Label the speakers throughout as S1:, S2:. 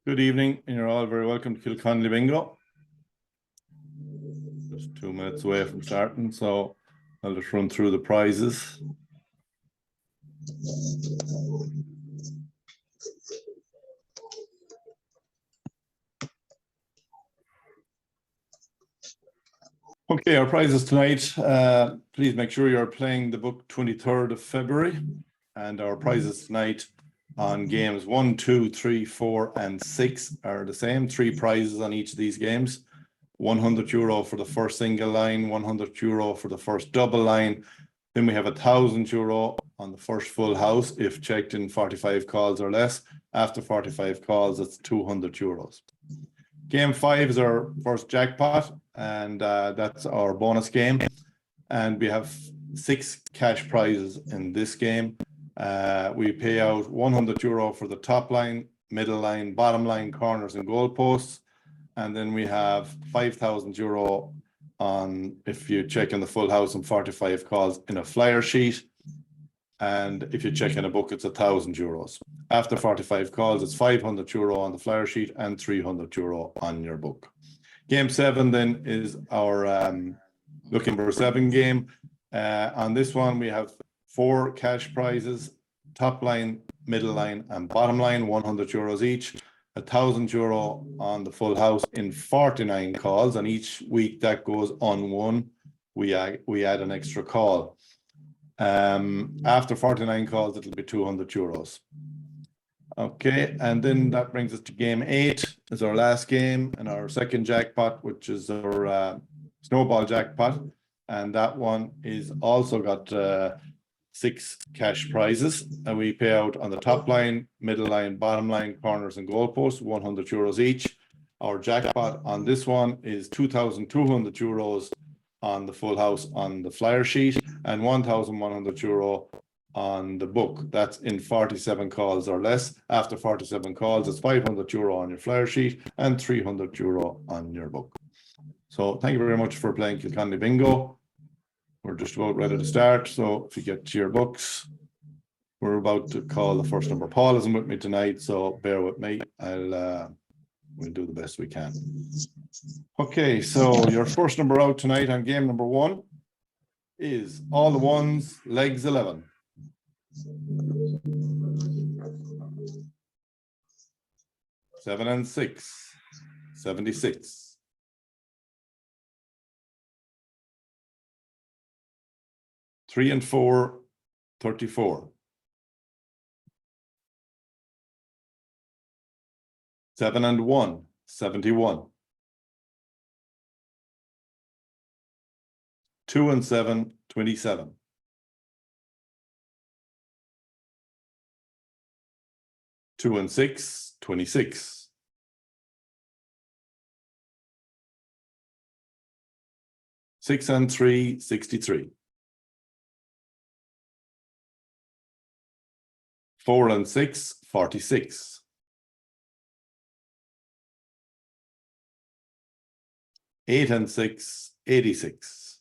S1: Good evening, and you're all very welcome to Kilconly Bingo. Just 2 minutes away from starting, so I'll just run through the prizes. Okay, our prizes tonight. Please make sure you're playing the book 23rd of February, and our prizes tonight on games 1, 2, 3, 4, and 6 are the same. 3 prizes on each of these games. €100 for the first single line, €100 for the first double line. Then we have €1,000 on the first full house if checked in 45 calls or less. After 45 calls, it's €200. Game 5 is our first jackpot, and that's our bonus game. And we have 6 cash prizes in this game. We pay out €100 for the top line, middle line, bottom line, corners, and goal posts. And then we have €5,000 on if you check in the full house and 45 calls in a flyer sheet. And if you check in a book, it's €1,000. After 45 calls, it's €500 on the flyer sheet and €300 on your book. Game 7 then is our looking for 7 game. On this one, we have 4 cash prizes, top line, middle line, and bottom line, €100 each. €1,000 on the full house in 49 calls, and each week that goes on one, we add an extra call. After 49 calls, it'll be €200. Okay, and then that brings us to game 8 is our last game and our second jackpot, which is our snowball jackpot, and that one is also got 6 cash prizes, and we pay out on the top line, middle line, bottom line, corners, and goal posts, €100 each. Our jackpot on this one is €2,200 on the full house on the flyer sheet and €1,100 on the book. That's in 47 calls or less. After 47 calls, it's €500 on your flyer sheet and €300 on your book. So thank you very much for playing Kilconly Bingo. We're just about ready to start. So if you get to your books, we're about to call the first number. Paul isn't with me tonight, so bear with me. We'll do the best we can. Okay, so your first number out tonight on game number 1 is all the ones, legs 11. Seven and 6, 76. 3 and 4, 34. 7 and 1, 71. 2 and 7, 27. 2 and 6, 26. 6 and 3, 63. 4 and 6, 46. 8 and 6, 86.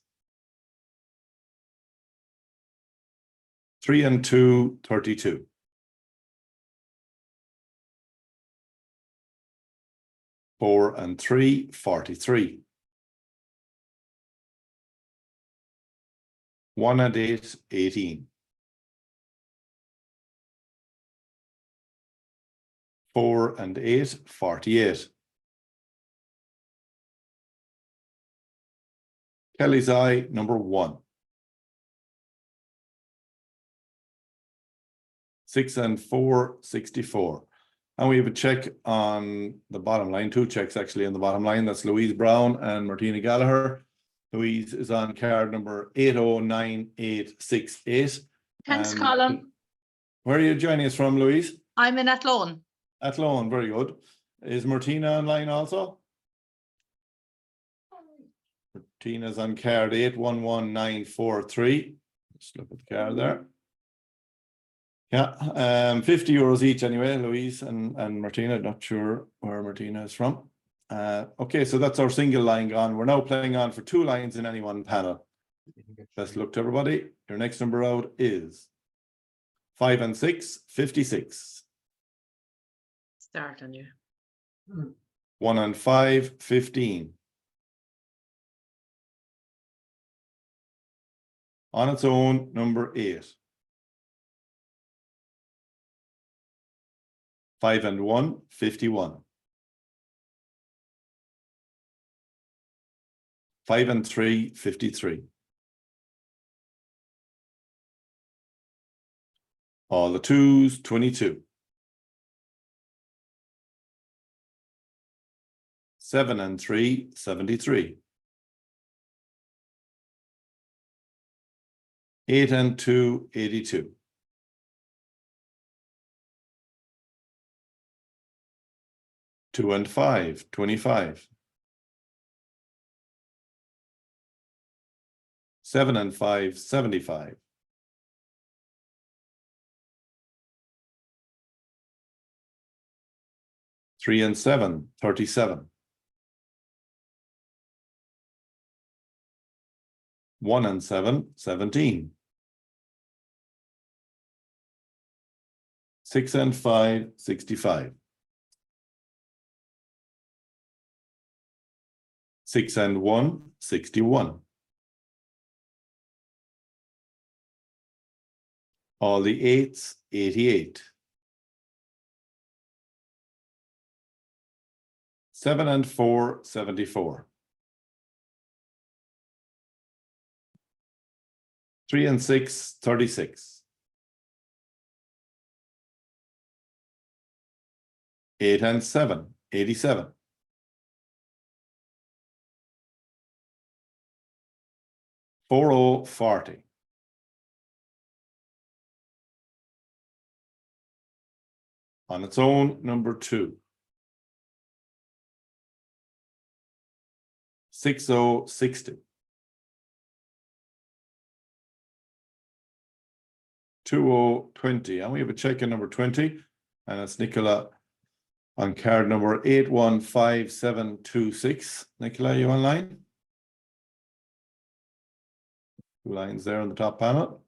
S1: 3 and 2, 32. 4 and 3, 43. 1 and 8, 18. 4 and 8, 48. Kelly's eye, number 1. 6 and 4, 64. And we have a check on the bottom line, 2 checks actually on the bottom line. That's Louise Brown and Martina Gallagher. Louise is on card number 809868.
S2: Thanks, Colm.
S1: Where are you joining us from, Louise?
S2: I'm in Athlone.
S1: Athlone, very good. Is Martina online also? Martina's on card 811943. Just look at the card there. Yeah, €50 each anyway, Louise and Martina. Not sure where Martina is from. Okay, so that's our single line gone. We're now playing on for 2 lines in any one panel. Best luck to everybody. Your next number out is 5 and 6, 56.
S2: Start on you.
S1: 1 and 5, 15. On its own, number 8. 5 and 1, 51. 5 and 3, 53. All the 2s, 22. 7 and 3, 73. 8 and 2, 82. 2 and 5, 25. 7 and 5, 75. 3 and 7, 37. 1 and 7, 17. 6 and 5, 65. 6 and 1, 61. All the 8s, 88. 7 and 4, 74. 3 and 6, 36. 8 and 7, 87. 4, 40. On its own, number 2. 6, 60. 2, 20. And we have a check in number 20. And it's Nicola on card number 815726. Nicola, you online? 2 lines there on the top panel.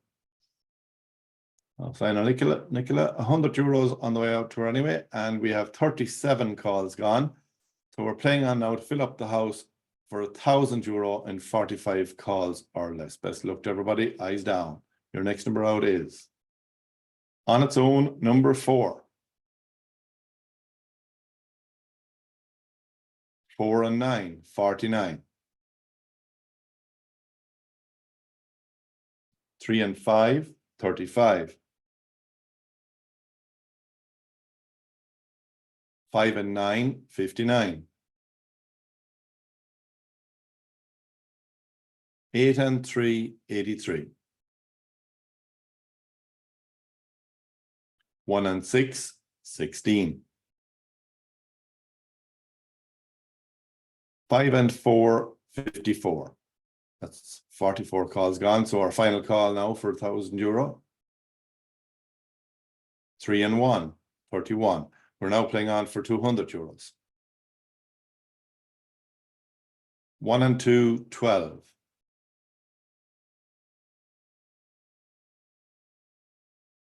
S1: I'll sign on Nicola. Nicola, €100 on the way out to her anyway. And we have 37 calls gone. So we're playing on now to fill up the house for €1,000 and 45 calls or less. Best luck to everybody. Eyes down. Your next number out is on its own, number 4. 4 and 9, 49. 3 and 5, 35. 5 and 9, 59. 8 and 3, 83. 1 and 6, 16. 5 and 4, 54. That's 44 calls gone. So our final call now for €1,000. 3 and 1, 31. We're now playing on for €200. 1 and 2, 12.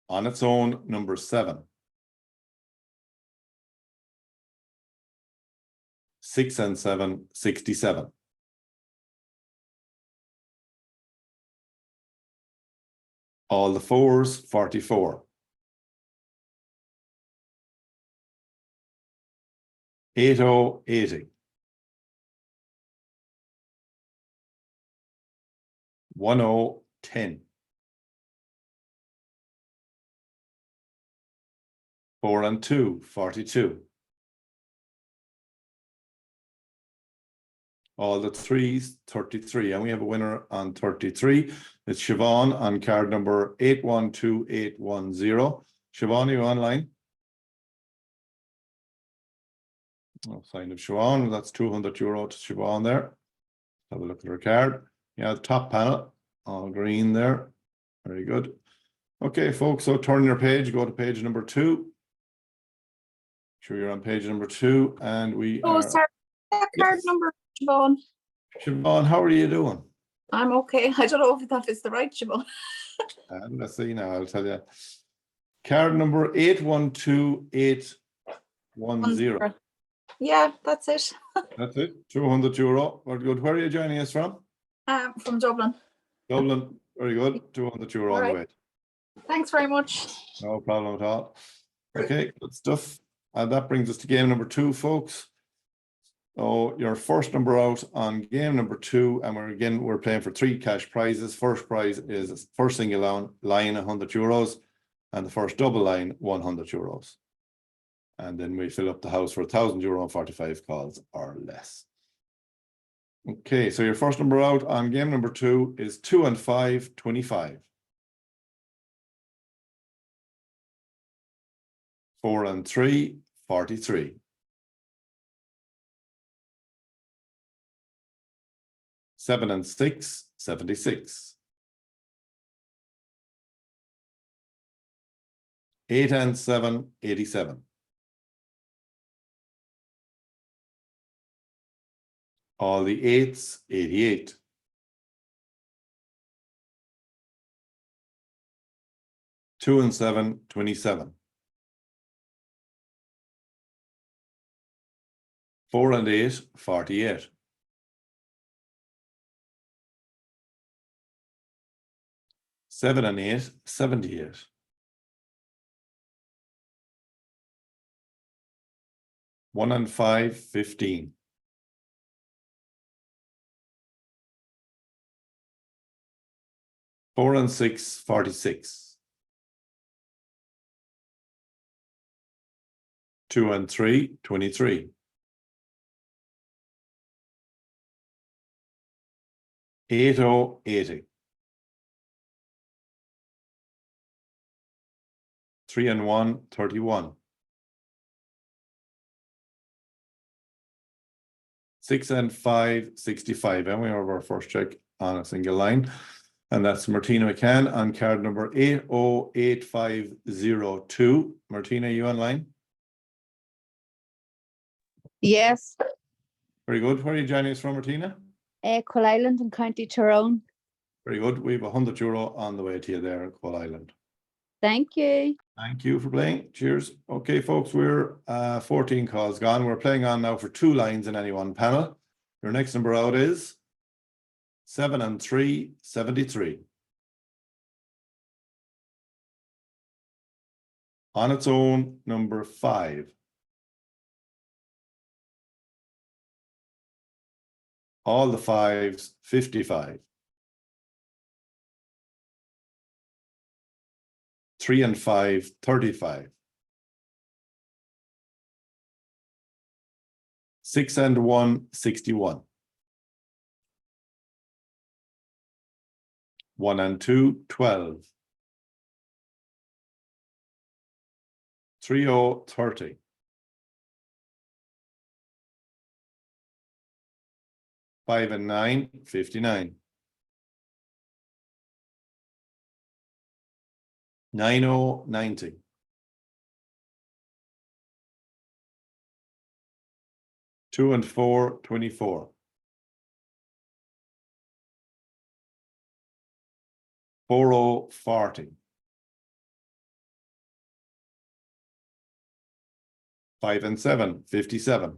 S1: 'On its own, number 7. 6 and 7, 67. All the 4s, 44. 80, 80. 10, 10. 4 and 2, 42. All the 3s, 33. And we have a winner on 33. It's Siobhan on card number 812810. Siobhan, are you online? Oh, sign of Siobhan. That's €200 to Siobhan there. Have a look at her card. Yeah, the top panel, all green there. Very good. Okay, folks, so turn your page, go to page number 2. Sure, you're on page number 2, and we
S3: Oh,
S1: are...
S3: sorry, that card number, Siobhan.
S1: Siobhan, how are you doing?
S3: I'm okay. I don't know if that is the right Siobhan.
S1: Let's see now, I'll tell you. Card number 812810.
S3: Yeah, that's it.
S1: That's it, €200. Very good. Where are you joining us from?
S3: From Dublin.
S1: Dublin. Very good. €200
S3: All
S1: on the
S3: right.
S1: way.
S3: Thanks very much.
S1: No problem at all. Okay, good stuff. And that brings us to game number 2, folks. So your first number out on game number 2, and we're playing for 3 cash prizes. First prize is first single line €100, and the first double line €100. And then we fill up the house for €1,000 on 45 calls or less. Okay, so your first number out on game number 2 is 2 and 5, 25. 4 and 3, 43. 7 and 6, 76. 8 and 7, 87. All the 8s, 88. 2 and 7, 27. 4 and 8, 48. 7 and 8, 78. 1 and 5, 15. 4 and 6, 46. 2 and 3, 23. 8, 80. 3 and 1, 31. 6 and 5, 65. And we have our first check on a single line. And that's Martina McCann on card number 808502. Martina, you online?
S4: Yes,
S1: Very good. Where are you joining us from, Martina?
S4: Coal Island and County Tyrone.
S1: Very good. We have €100 on the way to you there in Coal Island.
S4: Thank you.
S1: Thank you for playing. Cheers. Okay, folks, we're 14 calls gone. We're playing on now for 2 lines in any one panel. Your next number out is 7 and 3, 73. On its own, number 5. All the 5s, 55. 3 and 5, 35. 6 and 1, 61. 1 and 2, 12. 3, 30. 5 and 9, 59. 9, 90. 2 and 4, 24. 4, 40. 5 and 7, 57.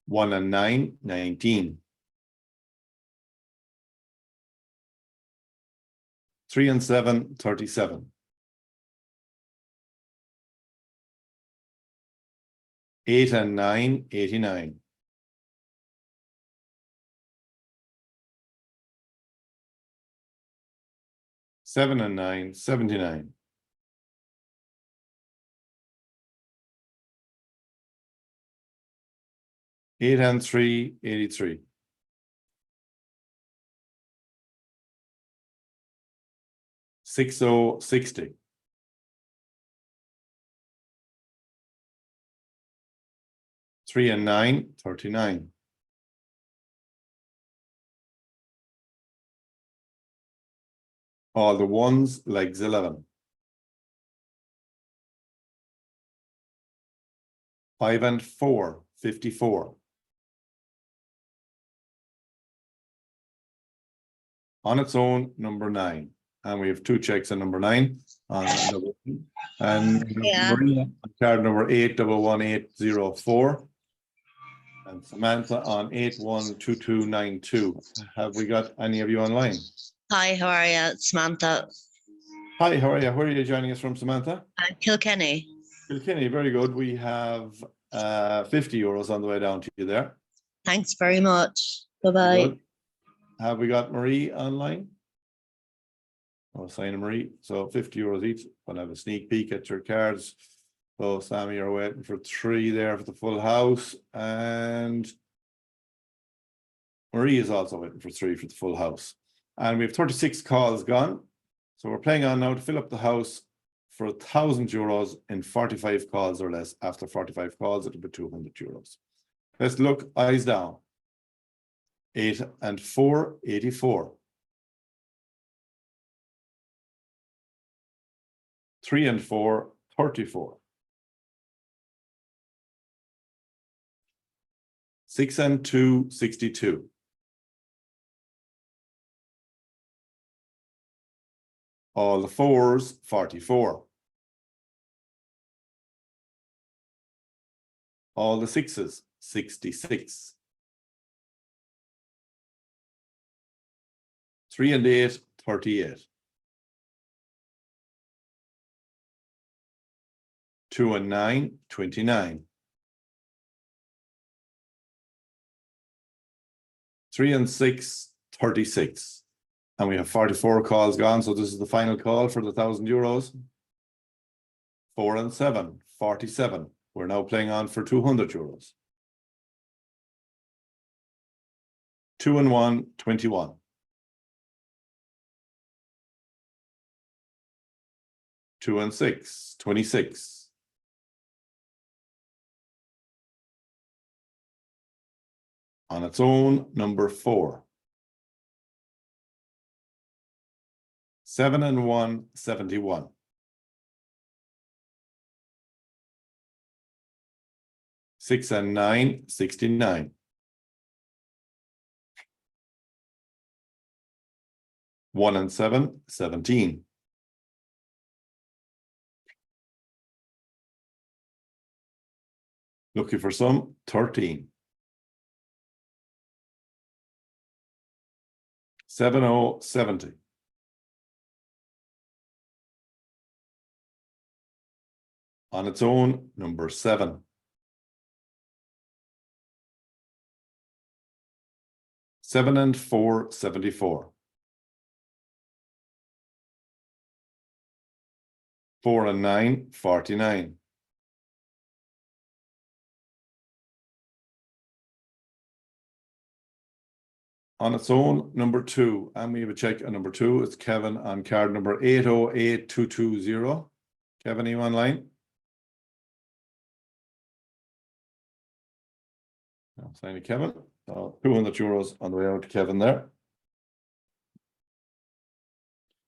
S1: 1 and 9, 19. 3 and 7, 37. 8 and 9, 89. 7 and 9, 79. 8 and 3, 83. 6, 60. 3 and 9, 39. 'All the 1s, legs 11. 5 and 4, 54. On its own, number 9. and we have 2 checks on number 9 on double, and
S5: Yeah.
S1: Maria on card number 8111804, and Samantha on 812292. Have we got any of you online?
S5: Hi, how are you? It's Samantha.
S1: Hi, how are you? Where are you joining us from, Samantha?
S5: Kilkenny.
S1: Kilkenny, very good. We have 50 euros on the way down to you there.
S5: Thanks very much.
S1: Very
S5: Bye-bye.
S1: good. Have we got Marie online? Oh, sign of Marie. So 50 euros each. We'll have a sneak peek at your cards. So Sammy, you're waiting for 3 there for the full house. And Marie is also waiting for 3 for the full house. And we have 36 calls gone. So we're playing on now to fill up the house for 1,000 euros in 45 calls or less. After 45 calls, it'll be 200 euros. Let's look, eyes down. 8 and 4, 84. 3 and 4, 34. 6 and 2, 62. All the 4s, 44. All the 6s, 66. 3 and 8, 38. 2 and 9, 29. 3 and 6, 36. And we have 44 calls gone, so this is the final call for the 1,000 euros. 4 and 7, 47. We're now playing on for 200 euros. 2 and 1, 21. 2 and 6, 26. 'On its own, number 4. 7 and 1, 71. 6 and 9, 69. 1 and 7, 17. 13. 70, 70. 'On its own, number 7. 7 and 4, 74. 4 and 9, 49. 'On its own, number 2. And we have a check on number 2. It's Kevin on card number 808220. Kevin, are you online? No, sign to Kevin. So 200 euros on the way out to Kevin there.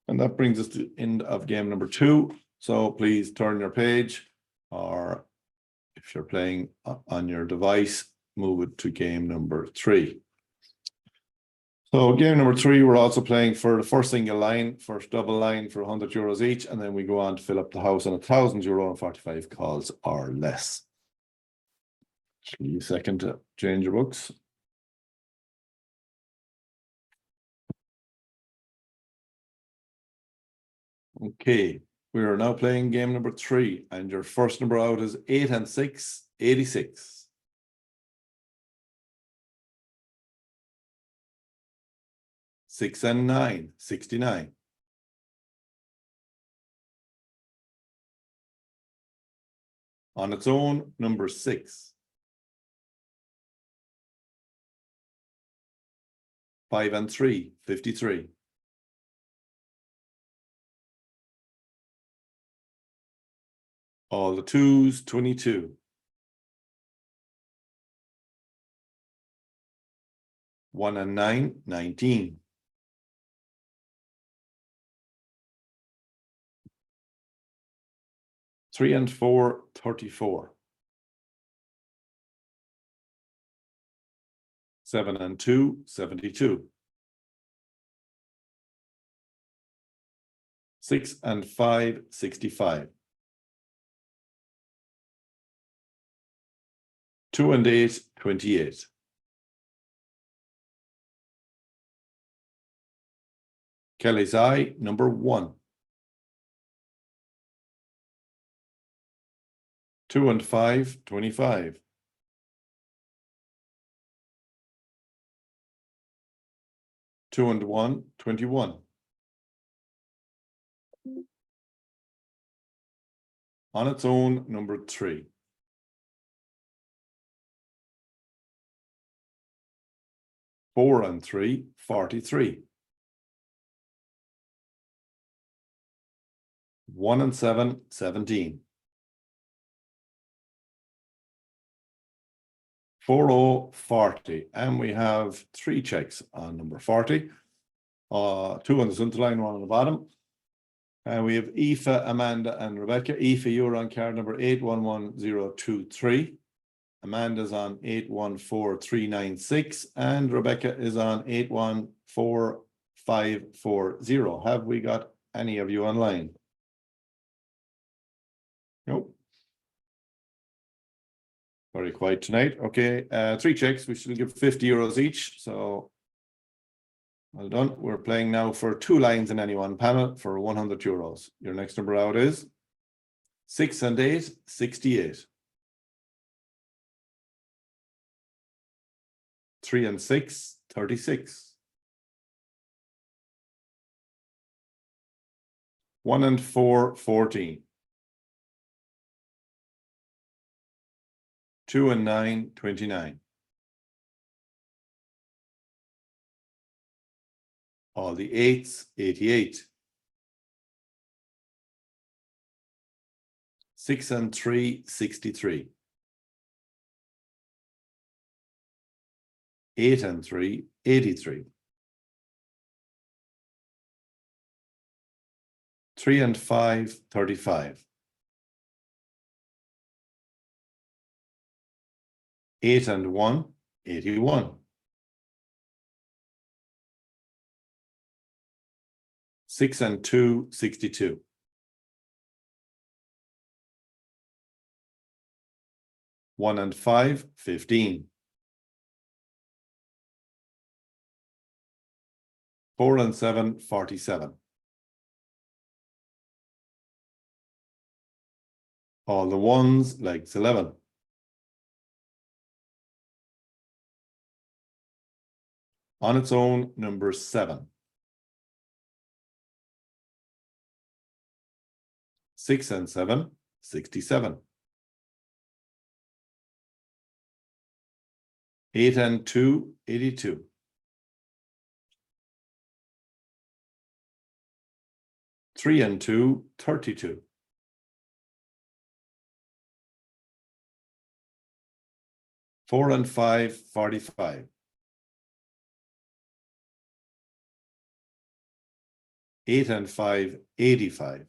S1: And that brings us to the end of game number 2. So please turn your page, or if you're playing on your device, move it to game number 3. So game number 3, we're also playing for the first single line, first double line for 100 euros each, and then we go on to fill up the house on 1,000 euro and 45 calls or less. Give you a second to change your books. Okay, we are now playing game number 3, and your first number out is 8 and 6, 86. 6 and 9, 69. 'On its own, number 6. 5 and 3, 53. 'All the 2s, 22. 1 and 9, 19. 3 and 4, 34. 7 and 2, 72. 6 and 5, 65. 2 and 8, 28. Kelly's eye, number 1. 2 and 5, 25. 2 and 1, 21. On its own, number 3. 4 and 3, 43. 1 and 7, 17. 40, 40. And we have 3 checks on number 40. 2 on the center line, 1 on the bottom. And we have Aoife, Amanda, and Rebecca. Aoife, you're on card number 811023. Amanda's on 814396, and Rebecca is on 814540. Have we got any of you online? Nope. Very quiet tonight. Okay, 3 checks. We should give 50 euros each. So well done. We're playing now for 2 lines in any one panel for 100 euros. Your next number out is 6 and 8, 68. 3 and 6, 36. 1 and 4, 14. 2 and 9, 29. All the 8s, 88. 6 and 3, 63. 8 and 3, 83. 3 and 5, 35. 8 and 1, 81. 6 and 2, 62. 1 and 5, 15. 4 and 7, 47. All the 1s, legs 11. On its own, number 7. 6 and 7, 67. 8 and 2, 82. 3 and 2, 32. 4 and 5, 45. 8 and 5, 85.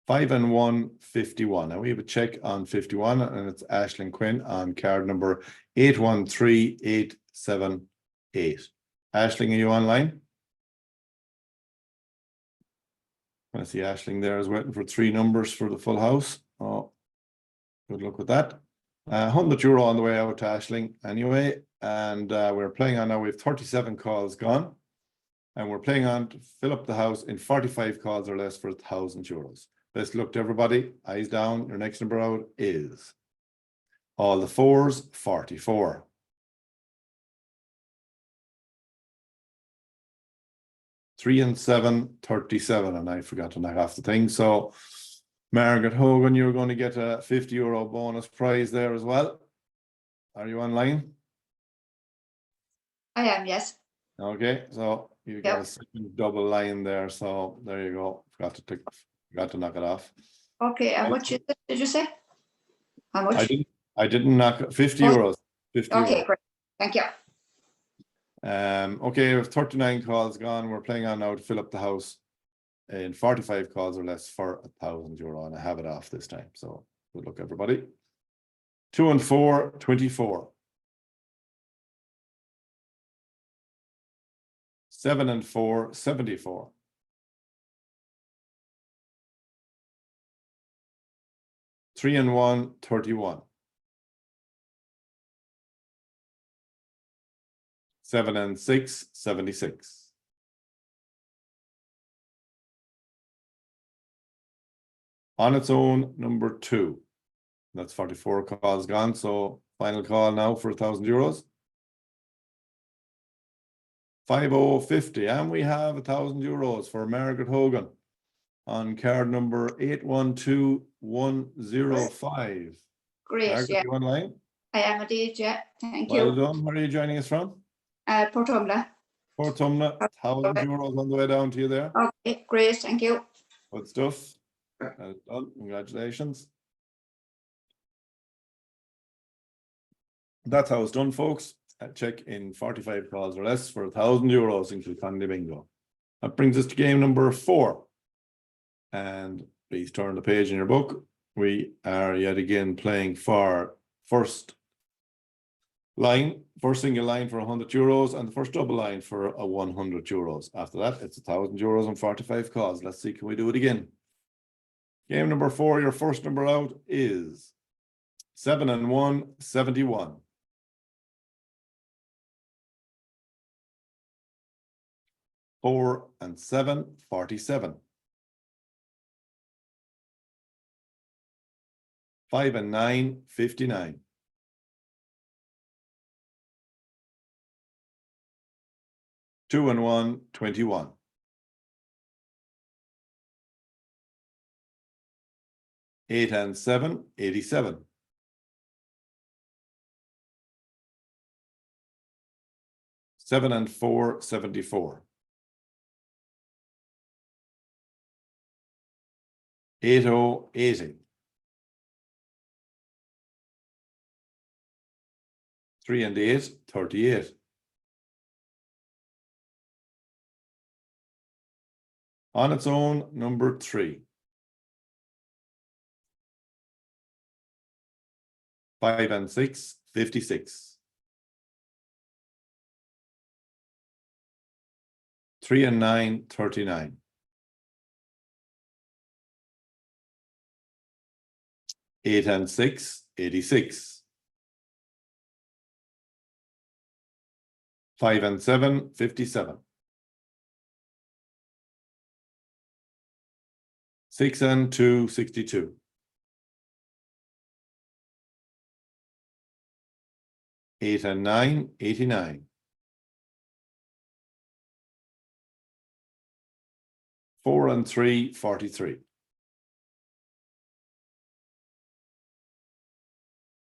S1: 5 and 1, 51. Now we have a check on 51, and it's Aisling Quinn on card number 813878. Aisling, are you online? I see Aisling there is waiting for 3 numbers for the full house. Oh, good luck with that. 100 euro on the way out to Aisling anyway. And we're playing on now. We have 37 calls gone. And we're playing on to fill up the house in 45 calls or less for 1,000 euros. Best luck to everybody. Eyes down. Your next number out is all the 4s, 44. 3 and 7, 37. And I forgot to knock off the thing. So Margaret Hogan, you're going to get a 50 euro bonus prize there as well. Are you online?
S3: I am, yes.
S1: Okay, so you got a second double line there. So there you go. Forgot to knock it off.
S3: Okay, and what did you say? How much?
S1: I didn't knock 50 euros. 50
S3: Okay,
S1: euros.
S3: great. Thank you.
S1: Okay, we have 39 calls gone. We're playing on now to fill up the house in 45 calls or less for 1,000 euro, and I have it off this time. So good luck, everybody. 2 and 4, 24. 7 and 4, 74. 3 and 1, 31. 7 and 6, 76. On its own, number 2. That's 44 calls gone. So final call now for €1,000. 5050, and we have €1,000 for Margaret Hogan on card number 812105.
S3: Great,
S1: Margaret,
S3: yeah.
S1: you online?
S3: I am indeed, yeah. Thank
S1: Well
S3: you.
S1: done. Where are you joining us from?
S3: Portumla.
S1: Port Tumna, €1,000 on the way down to you there.
S3: Okay, great, thank you.
S1: Good stuff. Well done. Congratulations. That's how it's done, folks. Check in 45 calls or less for €1,000 in Kilconly bingo. That brings us to game number 4. And please turn the page in your book. We are yet again playing for first single line for €100 and the first double line for €100. After that, it's €1,000 and 45 calls. Let's see, can we do it again? Game number 4, your first number out is 7 and 1, 71. 4 and 7, 47. 5 and 9, 59. 2 and 1, 21. 8 and 7, 87. 7 and 4, 74. 80, 80. 3 and 8, 38. On its own, number 3. 5 and 6, 56. 3 and 9, 39. 8 and 6, 86. 5 and 7, 57. 6 and 2, 62. 8 and 9, 89. 4 and 3, 43.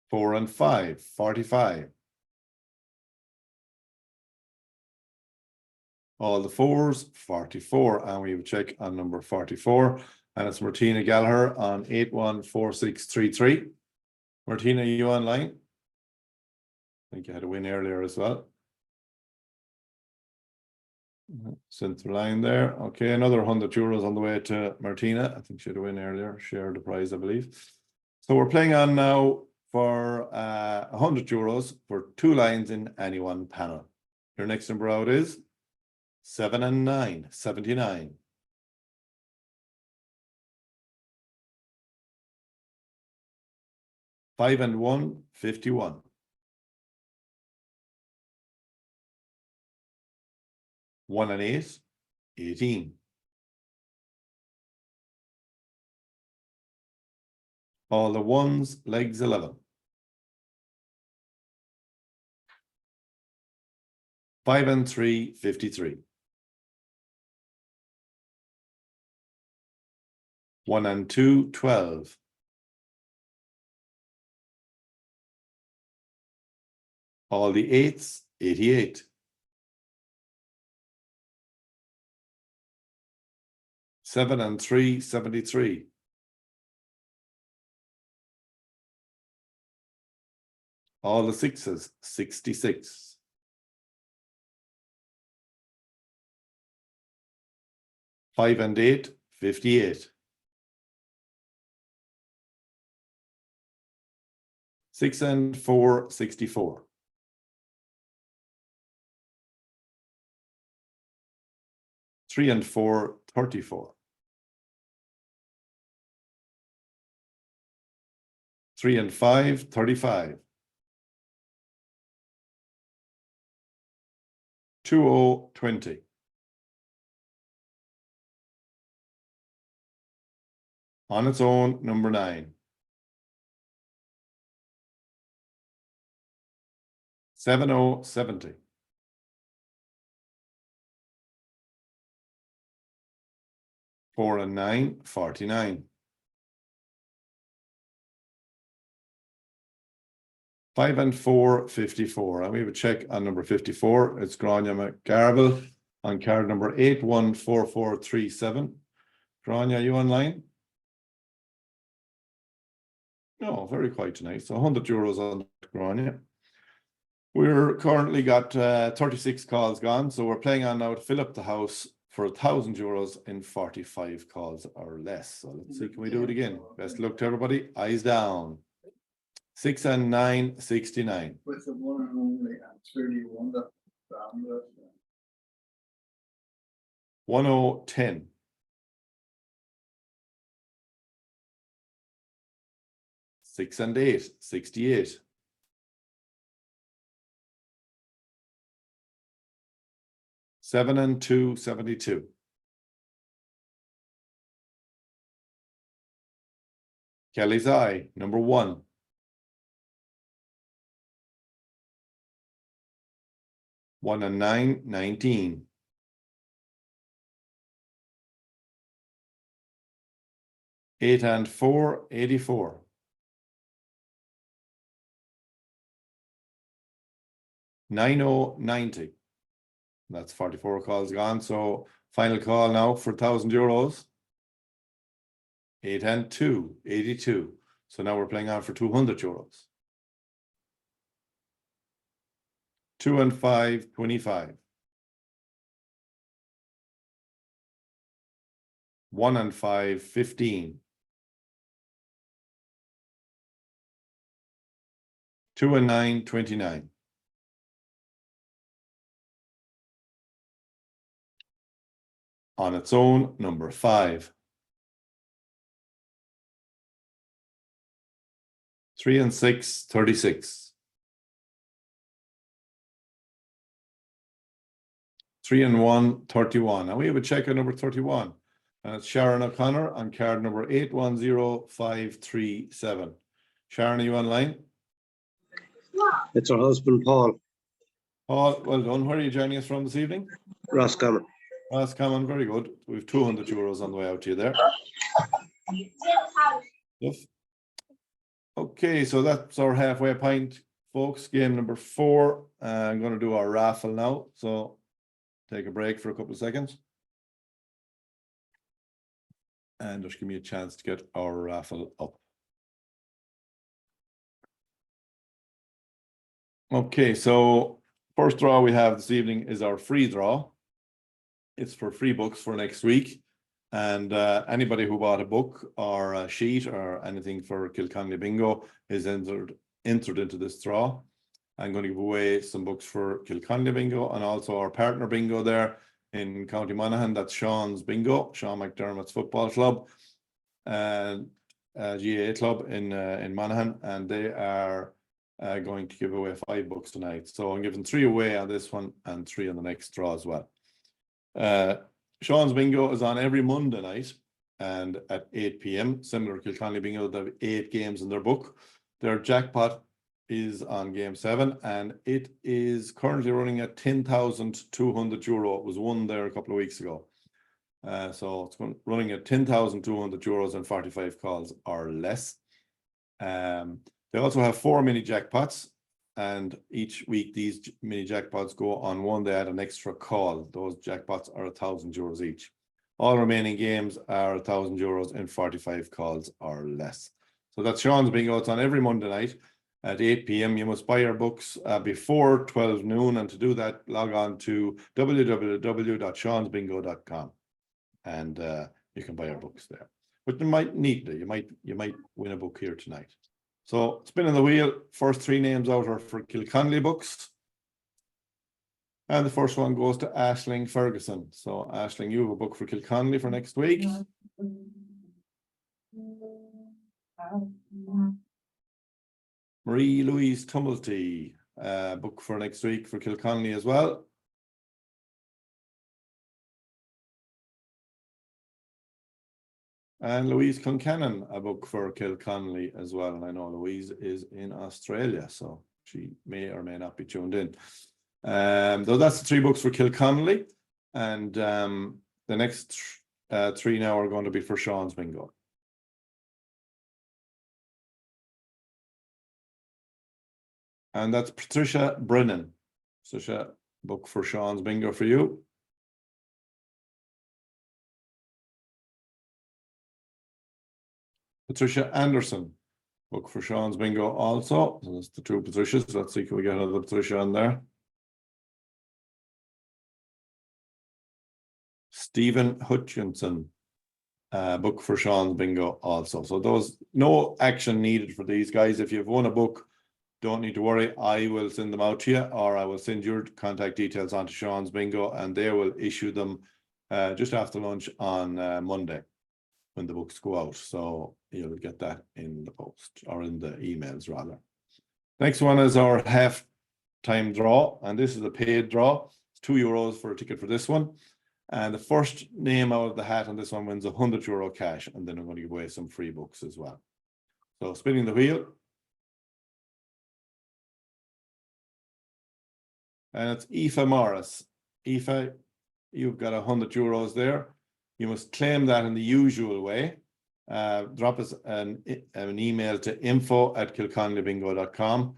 S1: 4 and 5, 45. All the 4s, 44, and we have a check on number 44, and it's Martina Gallagher on 814633. Martina, are you online? I think you had a win earlier as well. Sent the line there. Okay, another €100 on the way to Martina. I think she had a win earlier, shared the prize, I believe. So we're playing on now for €100 for 2 lines in any one panel. Your next number out is 7 and 9, 79. 5 and 1, 51. 1 and 8, 18. All the 1s, legs 11. 5 and 3, 53. 1 and 2, 12. All the 8s, 88. 7 and 3, 73. All the 6s, 66. 5 and 8, 58. 6 and 4, 64. 3 and 4, 34. 3 and 5, 35. 2-0, 20. On its own, number 9. 7-0, 70. 4 and 9, 49. 5 and 4, 54. And we have a check on number 54. It's Grania McGarville on card number 814437. Grania, you online? No, very quiet tonight. So €100 on Grania. We're currently got 36 calls gone. So we're playing on now to fill up the house for €1,000 in 45 calls or less. So let's see, can we do it again? Best luck to everybody. Eyes down. 6 and 9, 69.
S6: With the one and only and truly wonder.
S1: 10, 10. 6 and 8, 68. 7 and 2, 72. Kelly's Eye, number 1. 1 and 9, 19. 8 and 4, 84. 9-0, 90. That's 44 calls gone. So final call now for €1,000. 8 and 2, 82. So now we're playing on for €200. 2 and 5, 25. 1 and 5, 15. 2 and 9, 29. On its own, number 5. 3 and 6, 36. 3 and 1, 31. And we have a check on number 31. And it's Sharon O'Connor on card number 810537. Sharon, are you online?
S7: It's her husband, Paul.
S1: Paul, well done. Where are you joining us from this evening?
S7: Roscommon.
S1: Roscommon, very good. We have €200 on the way out to you there. Yes. Okay, so that's our halfway point, folks. Game number 4. I'm going to do our raffle now. So take a break for a couple of seconds. And just give me a chance to get our raffle up. Okay, so first draw we have this evening is our free draw. It's for free books for next week. And anybody who bought a book or a sheet or anything for Kilconly Bingo is entered into this draw. I'm going to give away some books for Kilconly Bingo and also our partner bingo there in County Monaghan. That's Sean's Bingo, Sean McDermott's football club, and GAA club in Monaghan, and they are going to give away 5 books tonight. So I'm giving 3 away on this one and 3 on the next draw as well. Sean's Bingo is on every Monday night and at 8 p.m. Similar to Kilconly Bingo, they have 8 games in their book. Their jackpot is on game 7 and it is currently running at €10,200. It was won there a couple of weeks ago. So it's running at €10,200 and 45 calls or less. They also have 4 mini jackpots, and each week these mini jackpots go on one. They add an extra call. Those jackpots are €1,000 each. All remaining games are €1,000 in 45 calls or less. So that's Sean's Bingo. It's on every Monday night at 8 p.m. You must buy your books before 12 noon, and to do that, log on to www.seansbingo.com, and you can buy our books there. But you might need to. You might win a book here tonight. So spinning the wheel, first 3 names out are for Kilconly books. And the first one goes to Aisling Ferguson. So Aisling, you have a book for Kilconly for next week. Marie-Louise Tumulty, book for next week for Kilconly as well. And Louise Concannon, a book for Kilconly as well. And I know Louise is in Australia, so she may or may not be tuned in. Though that's the 3 books for Kilconly. And the next 3 now are going to be for Sean's bingo. And that's Patricia Brennan. Patricia, book for Sean's bingo for you. Patricia Anderson, book for Sean's bingo also. So that's the 2 Patricias. Let's see, can we get another Patricia on there? Stephen Hutchinson, book for Sean's bingo also. So those, no action needed for these guys. If you've won a book, don't need to worry. I will send them out to you, or I will send your contact details onto Sean's bingo, and they will issue them just after lunch on Monday when the books go out. So you'll get that in the post, or in the emails rather. Next one is our half-time draw, and this is a paid draw. It's €2 for a ticket for this one. And the first name out of the hat on this one wins €100 cash, and then I'm going to give away some free books as well. So spinning the wheel. And it's Aoife Morris. Aoife, you've got €100 there. You must claim that in the usual way. Drop us an email to info@kilconlybingo.com.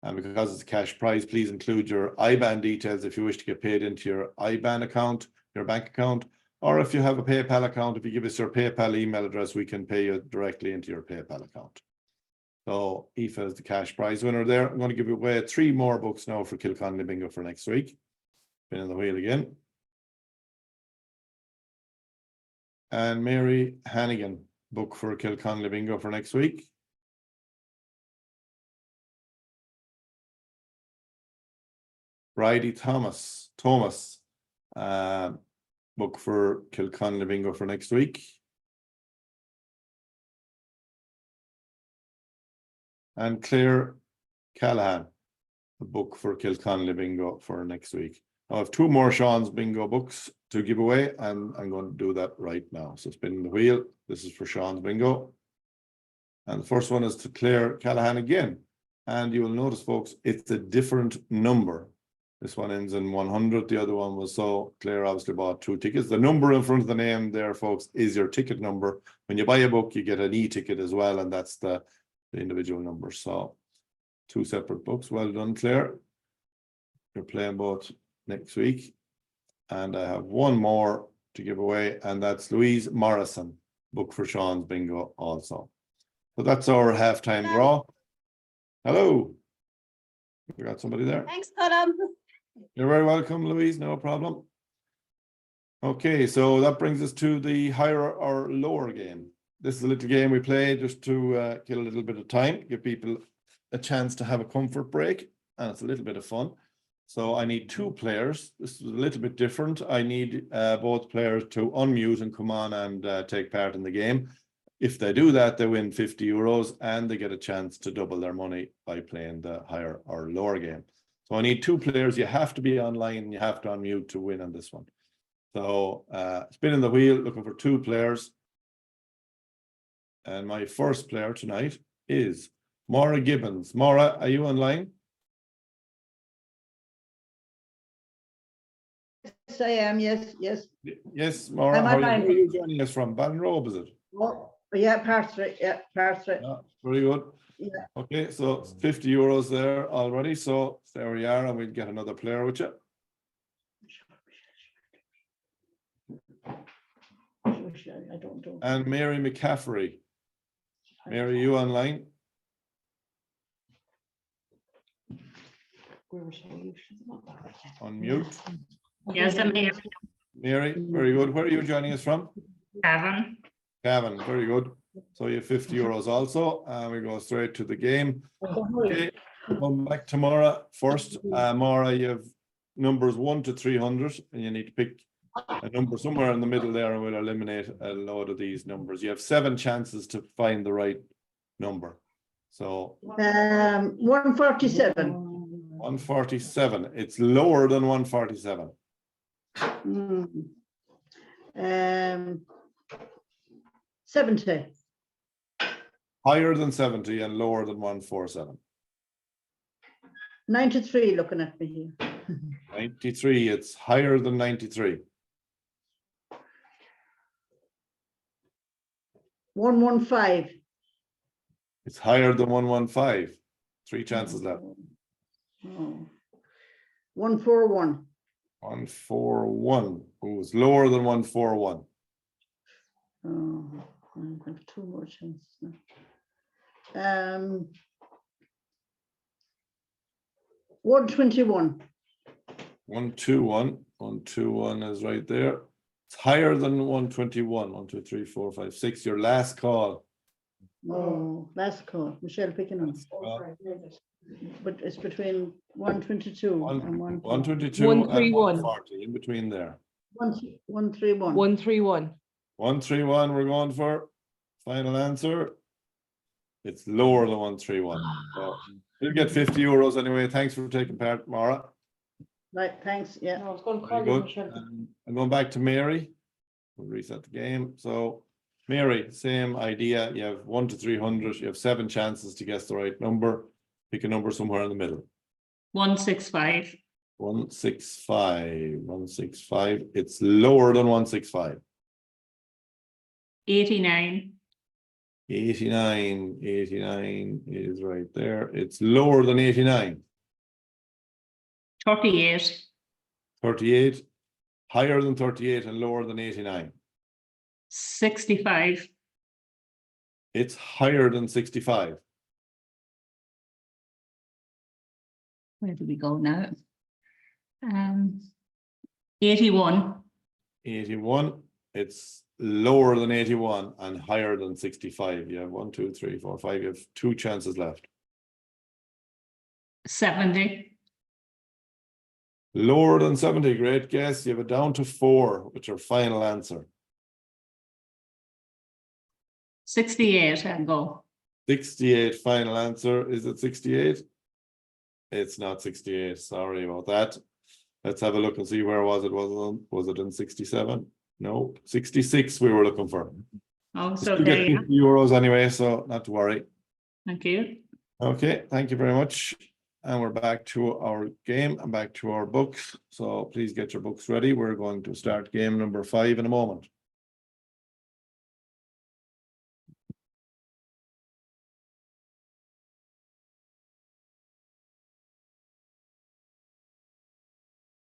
S1: And because it's a cash prize, please include your IBAN details if you wish to get paid into your IBAN account, your bank account, or if you have a PayPal account, if you give us your PayPal email address, we can pay you directly into your PayPal account. So Aoife is the cash prize winner there. I'm going to give away 3 more books now for Kilconly Bingo for next week. Spinning the wheel again. And Mary Hannigan, book for Kilconly Bingo for next week. Bridie Thomas, book for Kilconly Bingo for next week. And Claire Callahan, a book for Kilconly Bingo for next week. I have 2 more Sean's Bingo books to give away, and I'm going to do that right now. So spinning the wheel. This is for Sean's Bingo. And the first one is to Claire Callahan again. And you will notice, folks, it's a different number. This one ends in 100. The other one was, so Claire obviously bought 2 tickets. The number in front of the name there, folks, is your ticket number. When you buy a book, you get an e-ticket as well, and that's the individual number. So 2 separate books. Well done, Claire. You're playing both next week. And I have 1 more to give away, and that's Louise Morrison, book for Sean's Bingo also. So that's our halftime draw. Hello. We got somebody there.
S2: Thanks, Colm.
S1: You're very welcome, Louise, no problem. Okay, so that brings us to the higher or lower game. This is a little game we play just to kill a little bit of time, give people a chance to have a comfort break, and it's a little bit of fun. So I need 2 players. This is a little bit different. I need both players to unmute and come on and take part in the game. If they do that, they win €50 and they get a chance to double their money by playing the higher or lower game. So I need 2 players. You have to be online and you have to unmute to win on this one. So spinning the wheel, looking for 2 players. And my first player tonight is Maura Gibbons. Maura, are you online?
S8: Yes, I am. Yes.
S1: Yes, Maura.
S8: I'm
S1: How
S8: online.
S1: are you joining us from? Ballinrobe, is it?
S8: Oh, yeah, Parsley. Yeah, Parsley.
S1: Yeah, very good.
S8: Yeah.
S1: Okay, so it's €50 there already. So there we are, and we'll get another player with you.
S8: I don't know.
S1: And Mary McCaffrey. Mary, you online? Unmute.
S2: Yes, I'm here.
S1: Mary, very good. Where are you joining us from?
S2: Cavan.
S1: Cavan, very good. So you have €50 also, and we go straight to the game. Okay, come back to Maura first. Maura, you've numbers 1 to 300, and you need to pick a number somewhere in the middle there, and we'll eliminate a load of these numbers. You have 7 chances to find the right number. So
S8: 147.
S1: 147, it's lower than 147.
S8: Mm. 70.
S1: Higher than 70 and lower than 147.
S8: 93, looking at me here.
S1: 93, it's higher than 93.
S8: 115.
S1: It's higher than 115. 3 chances left.
S8: Oh. 141.
S1: 141. Oh, it's lower than 141.
S8: Oh, I've got 2 more chances now. 121.
S1: 121. 121 is right there. It's higher than 121. 1, 2, 3, 4, 5, 6. Your last call.
S8: Oh, last call. Michelle picking on. But it's between 122 and
S1: 122 and 140, in between there.
S8: 131.
S9: 131.
S1: 131 we're going for. Final answer. It's lower than 131. So you'll get 50 euros anyway. Thanks for taking part, Mara.
S8: Right, thanks. Yeah.
S9: I was going to
S1: Very
S9: call you
S1: good.
S9: Michelle.
S1: I'm going back to Mary. We'll reset the game. So Mary, same idea. You have 1 to 300. You have 7 chances to guess the right number. Pick a number somewhere in the middle.
S2: 165.
S1: 165. 165. It's lower than 165.
S2: 89.
S1: 89. 89 is right there. It's lower than 89.
S2: 38.
S1: 38. Higher than 38 and lower than 89.
S2: 65.
S1: It's higher than 65.
S2: Where do we go now? 81.
S1: 81. It's lower than 81 and higher than 65. You have 1, 2, 3, 4, 5. You have 2 chances left.
S2: 70.
S1: Lower than 70. Great guess. You have it down to 4, which your final answer.
S2: 68. I'll go.
S1: 68. Final answer. Is it 68? It's not 68. Sorry about that. Let's have a look and see where was it. Was it in 67? No, 66 we were looking for.
S2: Oh,
S1: Still
S2: so
S1: get
S2: there you
S1: 50 euros anyway, so not to worry.
S2: Thank you.
S1: Okay, thank you very much. And we're back to our game and back to our books. So please get your books ready. We're going to start game number 5 in a moment.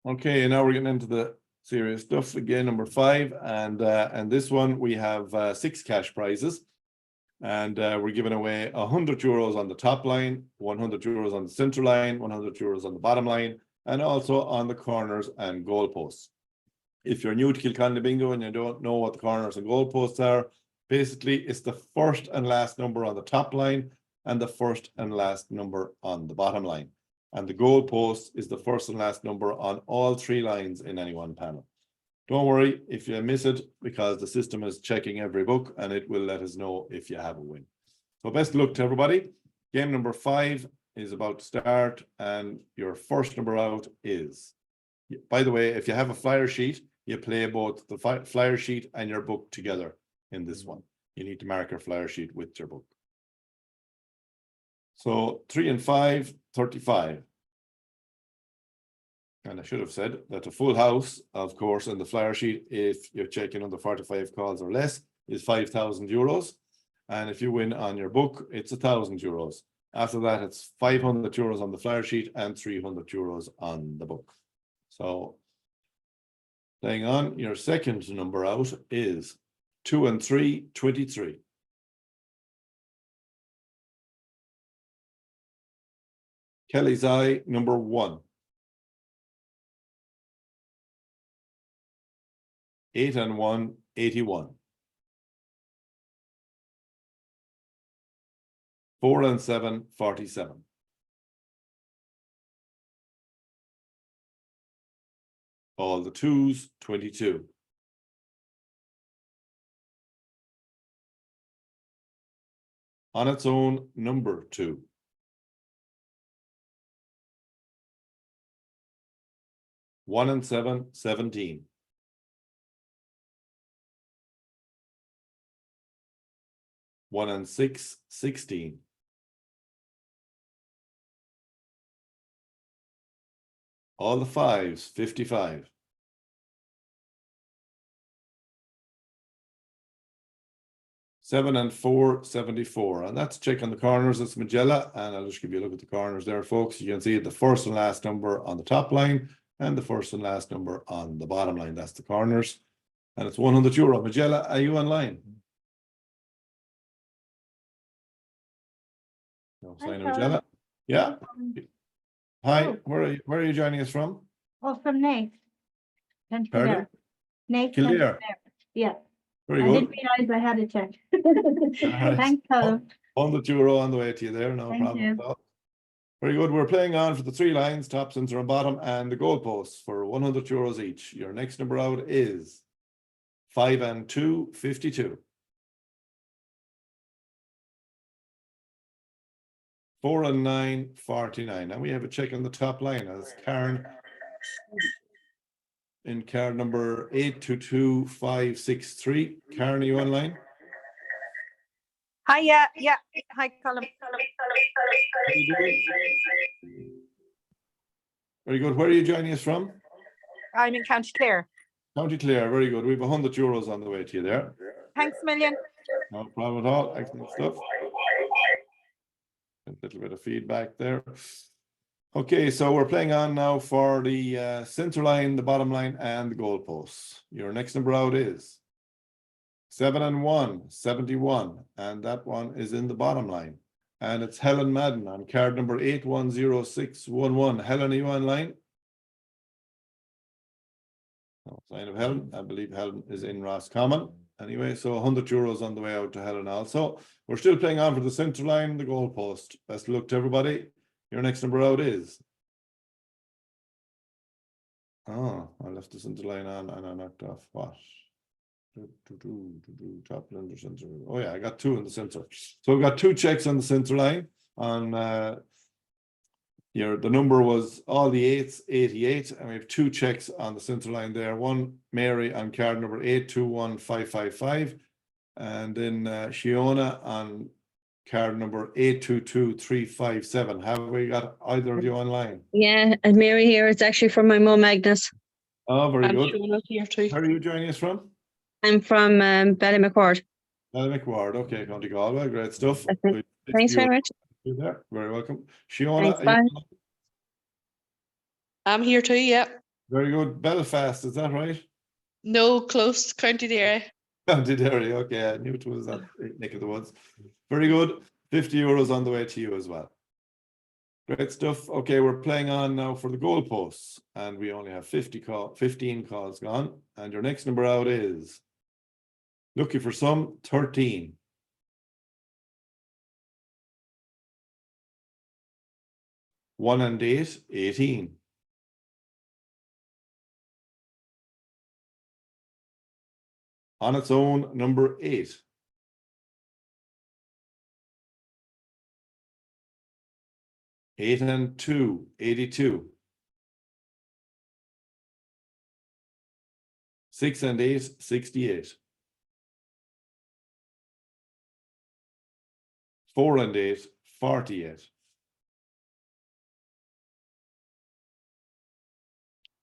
S1: Okay, now we're getting into the serious stuff again, number 5, and this one we have 6 cash prizes, and we're giving away 100 euros on the top line, 100 euros on the center line, 100 euros on the bottom line, and also on the corners and goalposts. If you're new to Kilconly Bingo and you don't know what the corners and goalposts are, basically it's the first and last number on the top line and the first and last number on the bottom line. And the goalpost is the first and last number on all 3 lines in any one panel. Don't worry if you miss it, because the system is checking every book and it will let us know if you have a win. So best of luck to everybody. Game number 5 is about to start, and your first number out is, by the way, if you have a flyer sheet, you play both the flyer sheet and your book together in this one. You need to mark your flyer sheet with your book. So 3 and 5, 35. And I should have said that a full house, of course, in the flyer sheet, if you're checking under 45 calls or less, is 5,000 euros. And if you win on your book, it's 1,000 euros. After that, it's 500 euros on the flyer sheet and 300 euros on the book. So playing on, your second number out is 2 and 3, 23. Kelly's Eye, number 1. 8 and 1, 81. 4 and 7, 47. All the twos, 22. On its own, number 2. 1 and 7, 17. 1 and 6, 16. All the 5s, 55. 7 and 4, 74. And that's checking the corners. It's Magella. And I'll just give you a look at the corners there, folks. You can see the first and last number on the top line and the first and last number on the bottom line. That's the corners. And it's €100. Magella, are you online? No sign of Magella. Yeah. Hi, where are you joining us from?
S9: Oh, from Nate. County
S1: Pardon?
S9: Kildare. Nate.
S1: Kildare.
S9: County Kildare. Yeah,
S1: Very
S9: I
S1: good.
S9: didn't realize I had a check.
S1: right.
S9: Thanks, Colm.
S1: €100 on the way to you there, no
S9: Thank
S1: problem
S9: you.
S1: at all. Very good. We're playing on for the 3 lines, top, centre, and bottom, and the goalposts for €100 each. Your next number out is 5 and 2, 52. 4 and 9, 49. And we have a check on the top line as Karen in card number 822563. Karen, are you online?
S10: Hi, yeah. Hi, Colm.
S1: How you doing? Very good. Where are you joining us from?
S10: I'm in County Clare.
S1: County Clare. Very good. We have €100 on the way to you there.
S10: Thanks a million.
S1: No problem at all. Excellent stuff. A little bit of feedback there. Okay, so we're playing on now for the center line, the bottom line, and the goalposts. Your next number out is 7 and 1, 71, and that one is in the bottom line. And it's Helen Madden on card number 810611. Helen, are you online? No sign of Helen. I believe Helen is in Roscommon. Anyway, so €100 on the way out to Helen also. We're still playing on for the center line and the goalpost. Best of luck to everybody. Your next number out is. Oh, I left the center line on and I knocked off what? Top under center. Oh yeah, I got 2 in the center. So we've got 2 checks on the center line. On the number was all the 8s, 88, and we have 2 checks on the center line there. One Mary on card number 821555, and then Shiona on card number 822357. Have we got either of you online?
S11: Yeah, and Mary here. It's actually from my mum, Agnes.
S1: Oh, very good.
S10: Here too.
S1: Where are you joining us from?
S11: I'm from Ballymaccord.
S1: Ward. Okay, County Galway. Great stuff.
S11: That's it. Thanks very much.
S1: You there. Very welcome. Shiona,
S11: Thanks, bye.
S10: I'm here too, yeah.
S1: very good. Belfast, is that right?
S10: No, close, County Derry.
S1: County Derry. Okay, I knew it was that neck of the woods. Very good. €50 on the way to you as well. Great stuff. Okay, we're playing on now for the goalposts, and we only have 15 calls gone. And your next number out is looking for some 13. 1 and 8, 18. 'On its own, number 8. 8 and 2, 82. 6 and 8, 68. 4 and 8, 48.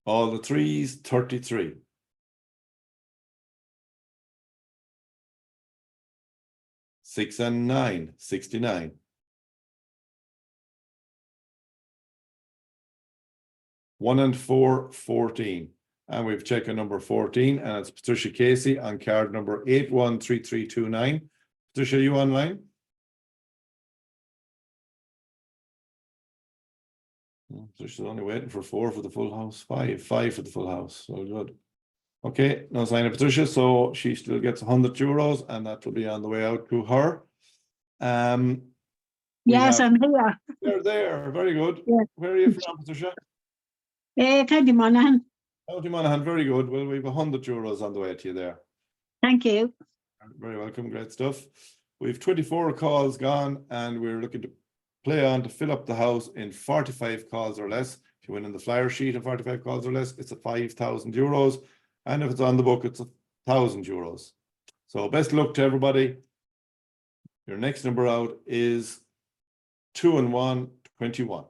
S1: All the 3s, 33. 6 and 9, 69. 1 and 4, 14. And we've checked on number 14, and it's Patricia Casey on card number 813329. Patricia, are you online? Patricia's only waiting for 4 for the full house, 5 for the full house. So good. Okay, no sign of Patricia, so she still gets €100, and that will be on the way out to her.
S9: Yes, I'm here.
S1: They're there. Very good.
S9: Yeah.
S1: Where are you from, Patricia?
S9: County Monaghan.
S1: County Monaghan, very good. Well, we have €100 on the way to you there.
S9: Thank you.
S1: Very welcome, great stuff. We've 24 calls gone and we're looking to play on to fill up the house in 45 calls or less. If you win in the flyer sheet in 45 calls or less, it's a €5,000. And if it's on the book, it's €1,000. So best luck to everybody. Your next number out is 2 and 1, 21.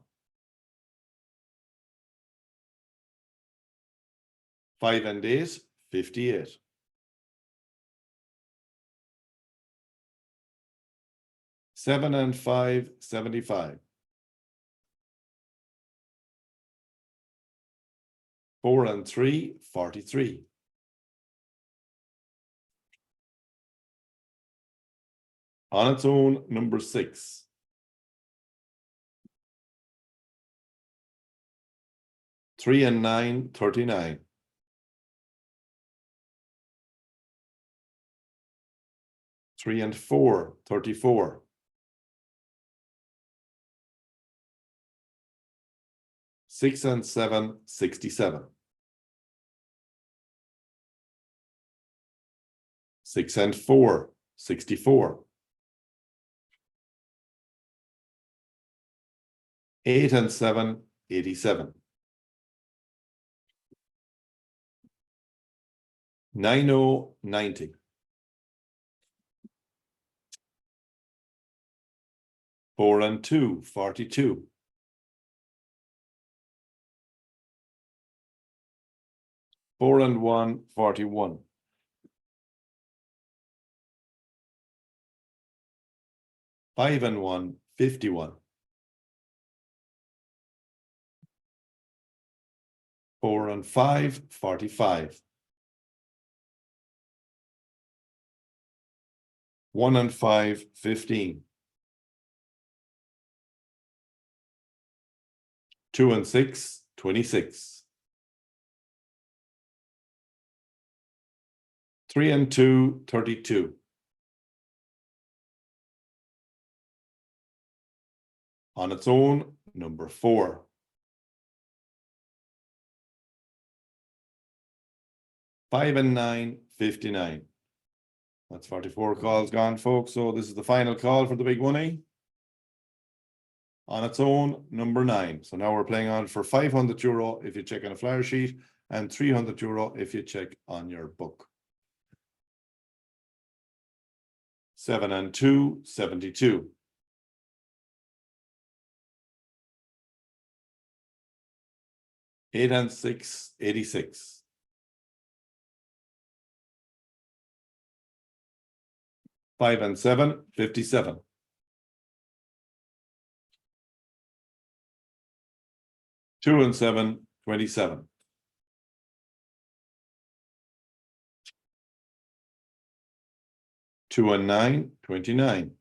S1: 5 and 8, 58. 7 and 5, 75. 4 and 3, 43. 'On its own, number 6. 3 and 9, 39. 3 and 4, 34. 6 and 7, 67. 6 and 4, 64. 8 and 7, 87. 90, 90. 4 and 2, 42. 4 and 1, 41. 5 and 1, 51. 4 and 5, 45. 1 and 5, 15. 2 and 6, 26. 3 and 2, 32. On its own, number 4. 5 and 9, 59. That's 44 calls gone, folks. So this is the final call for the big money. On its own, number 9. So now we're playing on for €500 if you check on a flyer sheet and €300 if you check on your book. 7 and 2, 72. 8 and 6, 86. 5 and 7, 57. 2 and 7, 27. 2 and 9, 29.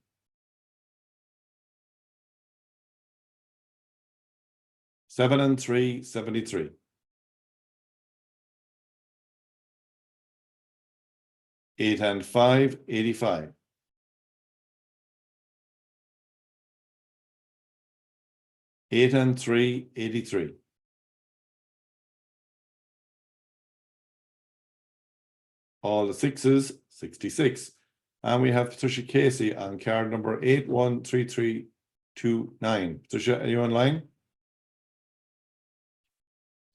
S1: 7 and 3, 73. 8 and 5, 85. 8 and 3, 83. All the 6s, 66. And we have Patricia Casey on card number 813329. Patricia, are you online?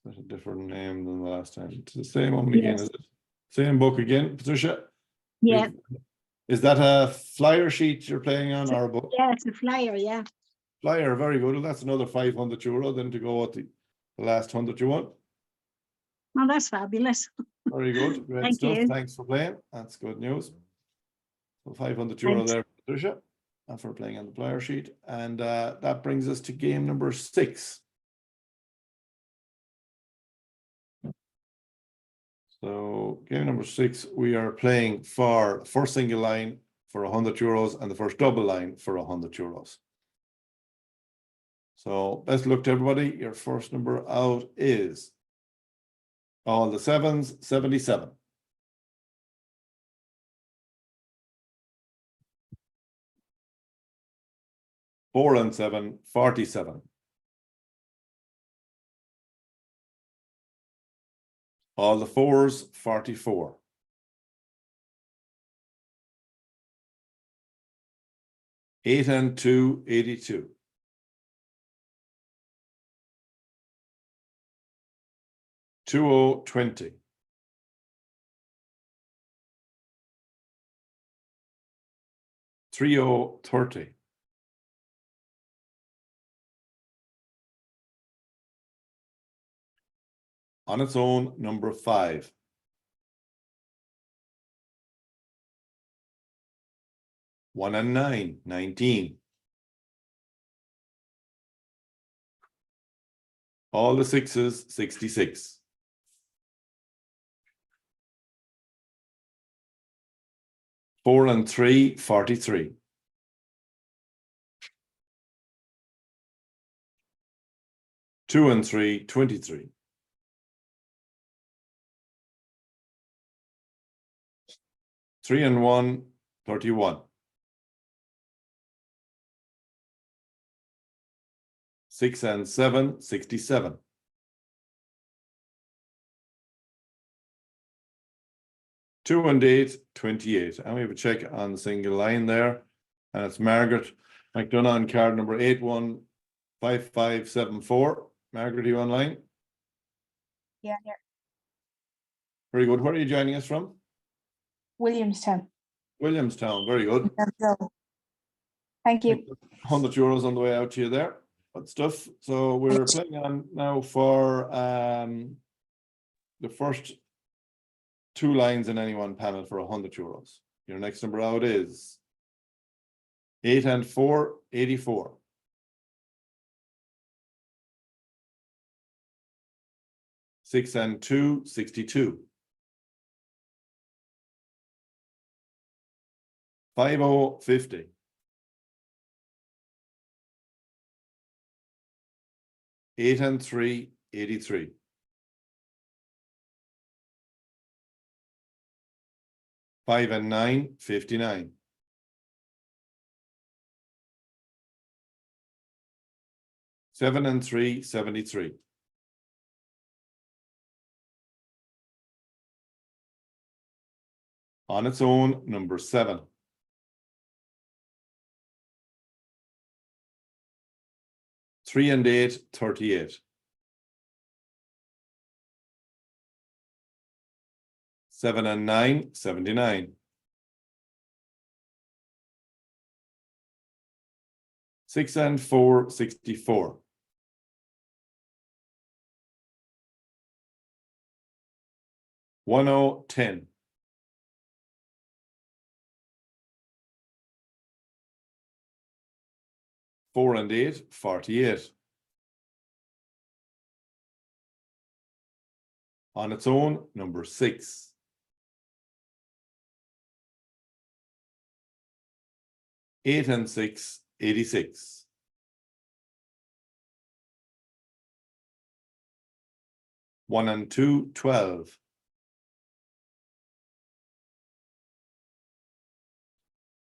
S1: That's a different name than the last time. It's the same one again,
S9: Yes.
S1: is it? Same book again, Patricia?
S9: Yeah,
S1: Is that a flyer sheet you're playing on or a book?
S9: yeah, it's a flyer, yeah.
S1: Flyer, very good. Well, that's another €500 then to go at the last 100 you want.
S9: Oh, that's fabulous.
S1: Very good. Great
S9: Thank
S1: stuff.
S9: you.
S1: Thanks for playing. That's good news. So €500
S9: Thanks.
S1: there, Patricia, and for playing on the flyer sheet. And that brings us to game number 6. So game number 6, we are playing for the first single line for €100 and the first double line for €100. So best luck to everybody. Your first number out is all the 7s, 77. 4 and 7, 47. All the fours, 44. Eight and two, 82. Two oh, 20. Three oh, 30. On its own, number 5. One and nine, 19. All the sixes, 66. Four and three, 43. Two and three, 23. Three and one, 31. Six and seven, 67. Two and eight, 28. And we have a check on the single line there. And it's Margaret McDonough on card number 815574. Margaret, are you online?
S10: Yeah, yeah.
S1: Very good. Where are you joining us from?
S10: Williamstown.
S1: Williamstown. Very good.
S10: Thank you.
S1: €100 on the way out to you there. Good stuff. So we're playing on now for the first two lines in any one panel for €100. Your next number out is 8 and 4, 84. 6 and 2, 62. 50, 50. 8 and 3, 83. 5 and 9, 59. 7 and 3, 73. 'On its own, number 7. 3 and 8, 38. 7 and 9, 79. 6 and 4, 64. 10, 10. 4 and 8, 48. On its own, number 6. 8 and 6, 86. 1 and 2, 12.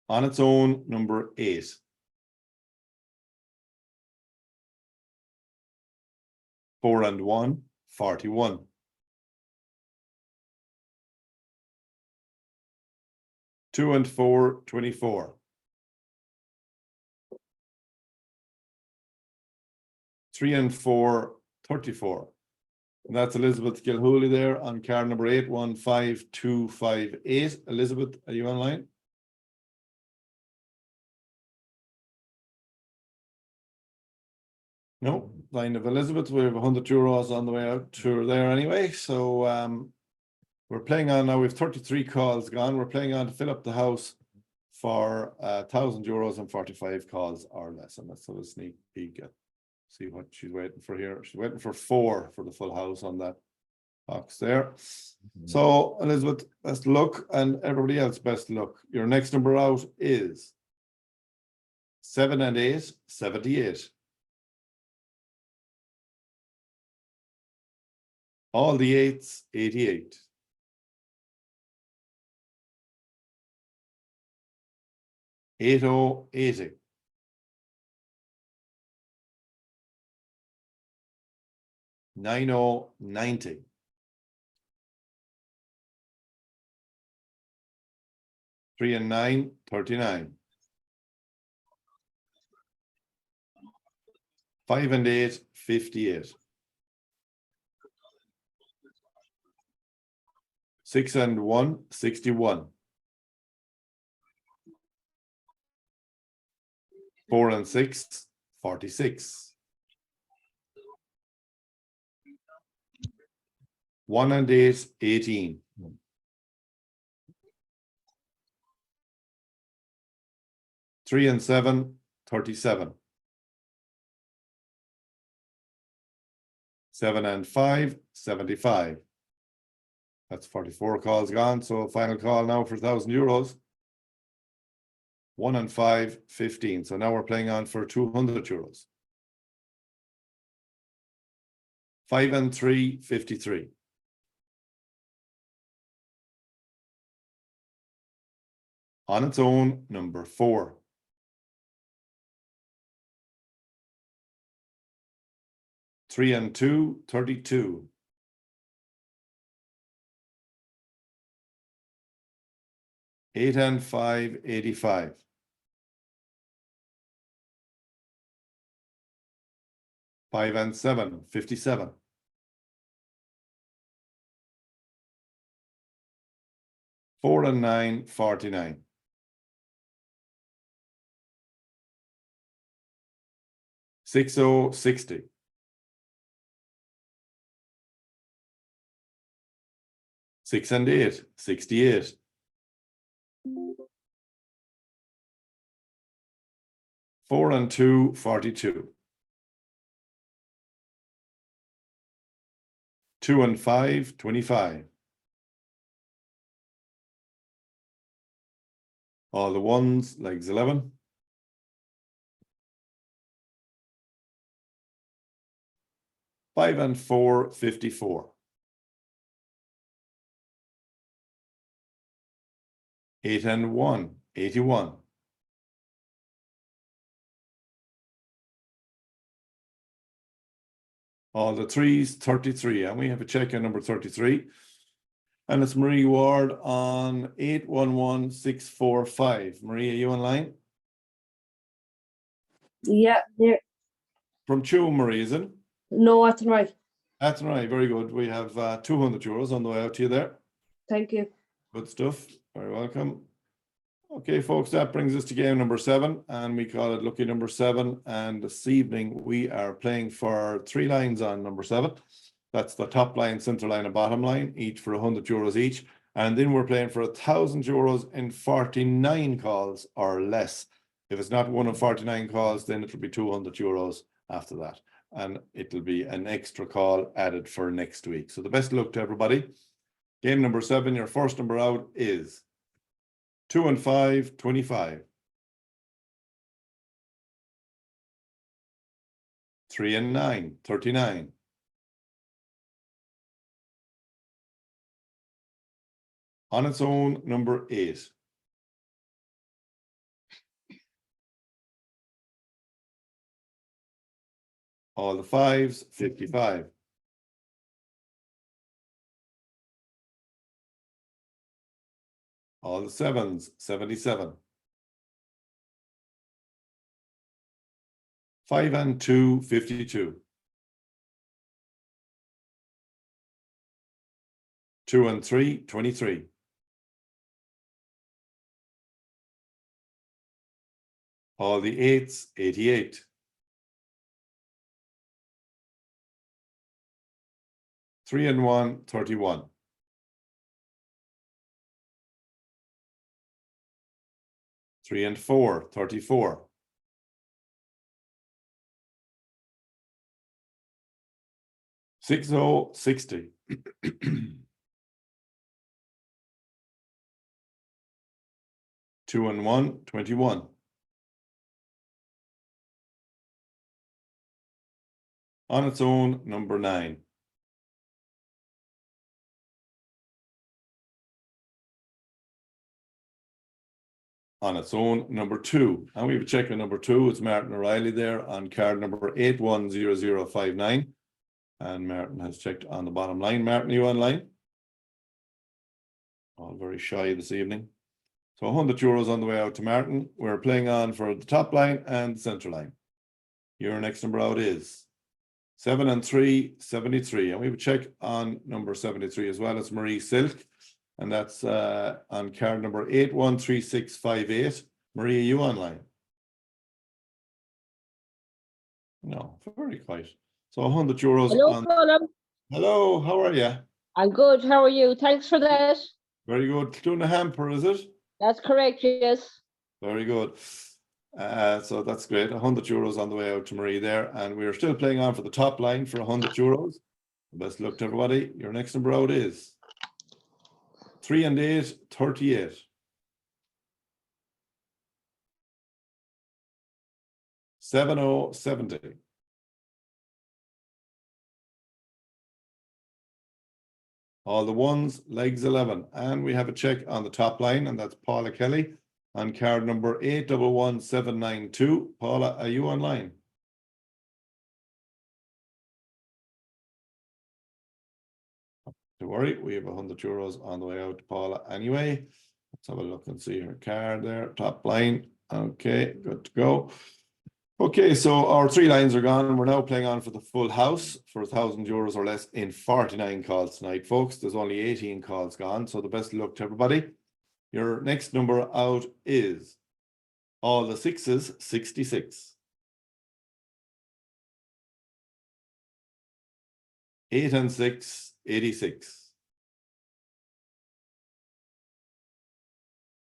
S1: On its own, number 8. 4 and 1, 41. 2 and 4, 24. 3 and 4, 34. And that's Elizabeth Gilhooly there on card number 815258. Elizabeth, are you online? No, line of Elizabeth. We have €100 on the way out to there anyway. So we're playing on now. We have 33 calls gone. We're playing on to fill up the house for €1,000 and 45 calls or less. And let's have a sneak peek at see what she's waiting for here. She's waiting for 4 for the full house on that box there. So Elizabeth, best of luck, and everybody else best of luck. Your next number out is 7 and 8, 78. All the 8s, 88. 80, 80. 90, 90. 3 and 9, 39. 5 and 8, 58. 6 and 1, 61. 4 and 6, 46. 1 and 8, 18. 3 and 7, 37. 7 and 5, 75. That's 44 calls gone. So final call now for €1,000. 1 and 5, 15. So now we're playing on for €200. 5 and 3, 53. On its own, number 4. 3 and 2, 32. 8 and 5, 85. 5 and 7, 57. 4 and 9, 49. 6, 60. 6 and 8, 68. 4 and 2, 42. 2 and 5, 25. All the ones, legs 11. 5 and 4, 54. 8 and 1, 81. 3s, 33. And we have a check on number 33. And it's Marie Ward on 811645. Marie, are you online?
S12: Yeah, there.
S1: From Chew, Marie, is it?
S12: No, that's right.
S1: That's right. Very good. We have €200 on the way out to you there.
S12: Thank you.
S1: Good stuff. Very welcome. Okay, folks, that brings us to game number 7, and we call it Lucky Number 7. And this evening we are playing for 3 lines on number 7. That's the top line, center line, and bottom line, each for €100 each. And then we're playing for €1,000 in 49 calls or less. If it's not one of 49 calls, then it'll be €200 after that. And it'll be an extra call added for next week. So the best of luck to everybody. Game number 7, your first number out is 2 and 5, 25. 3 and 9, 39. 'On its own, number 8. All the 5s, 55. All the 7s, 77. 5 and 2, 52. 2 and 3, 23. All the 8s, 88. 3 and 1, 31. 3 and 4, 34. 6, 60. 2 and 1, 21. On its own, number 9. On its own, number 2. And we have a check on number 2. It's Martin O'Reilly there on card number 810059. And Martin has checked on the bottom line. Martin, are you online? All very shy this evening. So €100 on the way out to Martin. We're playing on for the top line and the centre line. Your next number out is 7 and 3, 73. And we would check on number 73 as well. It's Marie Silk. And that's on card number 813658. Marie, are you online? No, very quiet. So €100
S13: Hello,
S1: on.
S13: Colm.
S1: Hello, how are you?
S13: I'm good. How are you? Thanks for that.
S1: Very good. Doing a hamper, is it?
S13: That's correct, yes.
S1: Very good. So that's great. €100 on the way out to Marie there. And we're still playing on for the top line for €100. Best luck to everybody. Your next number out is 3 and 8, 38. 7070. All the ones, legs 11. And we have a check on the top line, and that's Paula Kelly on card number 811792. Paula, are you online? Don't worry, we have €100 on the way out to Paula anyway. Let's have a look and see her card there, top line. Okay, good to go. Okay, so our 3 lines are gone. We're now playing on for the full house for €1,000 or less in 49 calls tonight, folks. There's only 18 calls gone, so the best of luck to everybody. Your next number out is all the 6s, 66. 8 and 6, 86.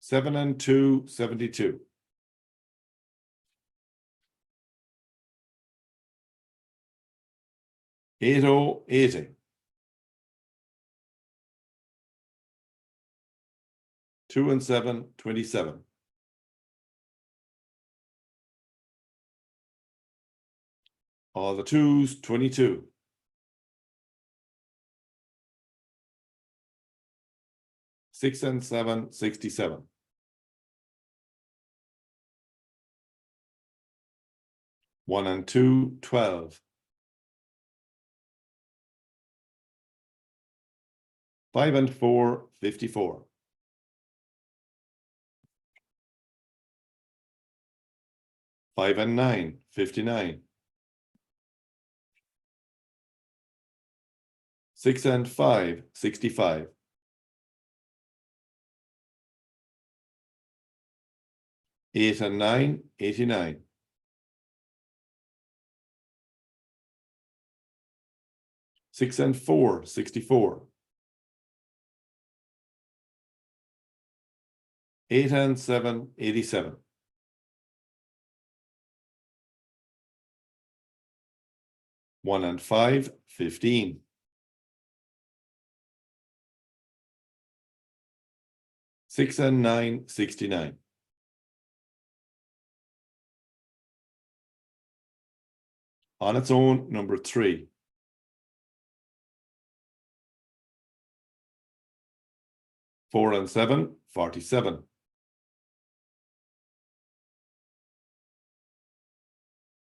S1: 7 and 2, 72. 8080. 2 and 7, 27. 2s, 22. 6 and 7, 67. 1 and 2, 12. 5 and 4, 54. 5 and 9, 59. 6 and 5, 65. 8 and 9, 89. 6 and 4, 64. 8 and 7, 87. 1 and 5, 15. 6 and 9, 69. On its own, number 3. 4 and 7, 47.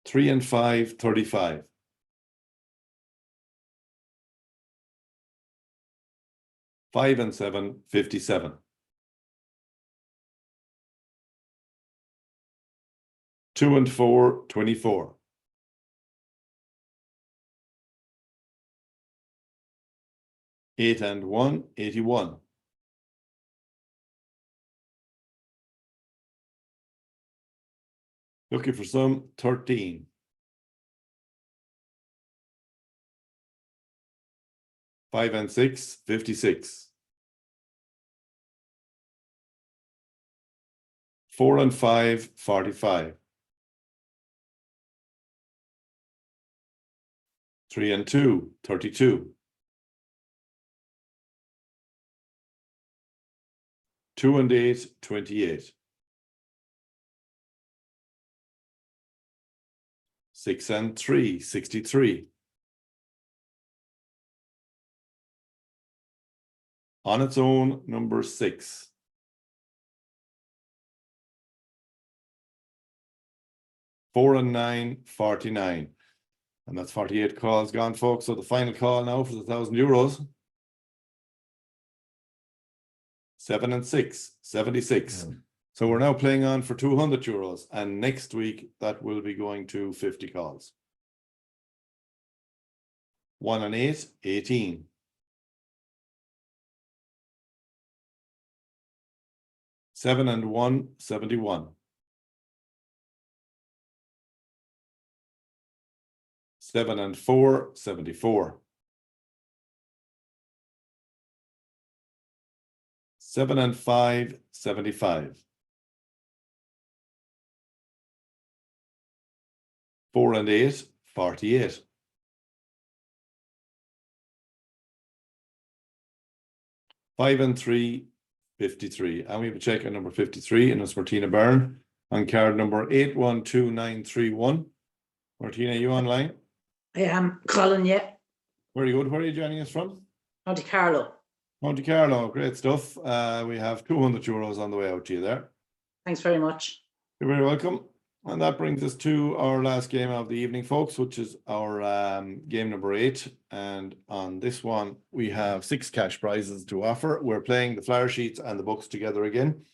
S1: 3 and 5, 35. 5 and 7, 57. 2 and 4, 24. 8 and 1, 81. 13. 5 and 6, 56. 4 and 5, 45. 3 and 2, 32. 2 and 8, 28. 6 and 3, 63. On its own, number 6. 4 and 9, 49. And that's 48 calls gone, folks. So the final call now for the €1,000. 7 and 6, 76. So we're now playing on for €200, and next week that will be going to 50 calls. 1 and 8, 18. 7 and 1, 71. 7 and 4, 74. 7 and 5, 75. 4 and 8, 48. 5 and 3, 53. And we have a check on number 53, and it's Martina Byrne on card number 812931. Martina, are you online?
S14: I am. Colin, yeah.
S1: Very good. Where are you joining us from?
S14: Monte Carlo.
S1: Monte Carlo, great stuff. We have €200 on the way out to you there.
S14: Thanks very much.
S1: You're very welcome. And that brings us to our last game of the evening, folks, which is our game number 8. And on this one, we have 6 cash prizes to offer. We're playing the flyer sheets and the books together again.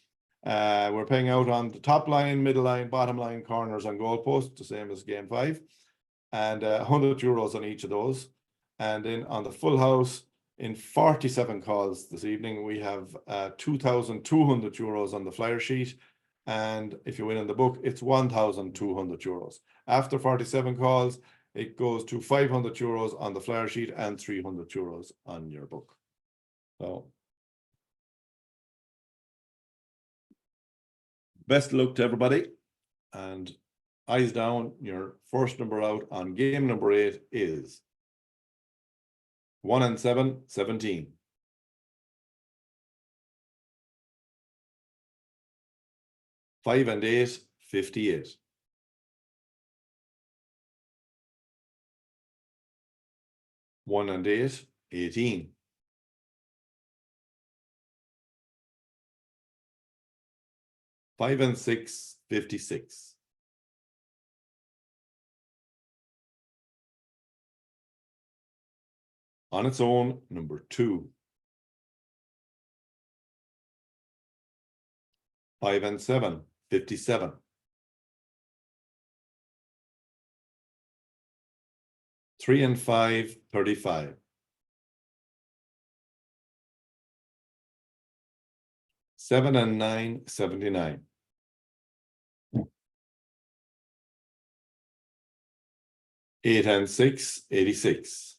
S1: We're paying out on the top line, middle line, bottom line, corners and goalposts, the same as game 5. And €100 on each of those. And then on the full house, in 47 calls this evening, we have €2,200 on the flyer sheet. And if you win in the book, it's €1,200. After 47 calls, it goes to €500 on the flyer sheet and €300 on your book. So, best of luck to everybody. And eyes down, your first number out on game number 8 is 1 and 7, 17. 5 and 8, 58. 1 and 8, 18. 5 and 6, 56. 'On its own, number 2. 5 and 7, 57. 3 and 5, 35. 7 and 9, 79. 8 and 6, 86.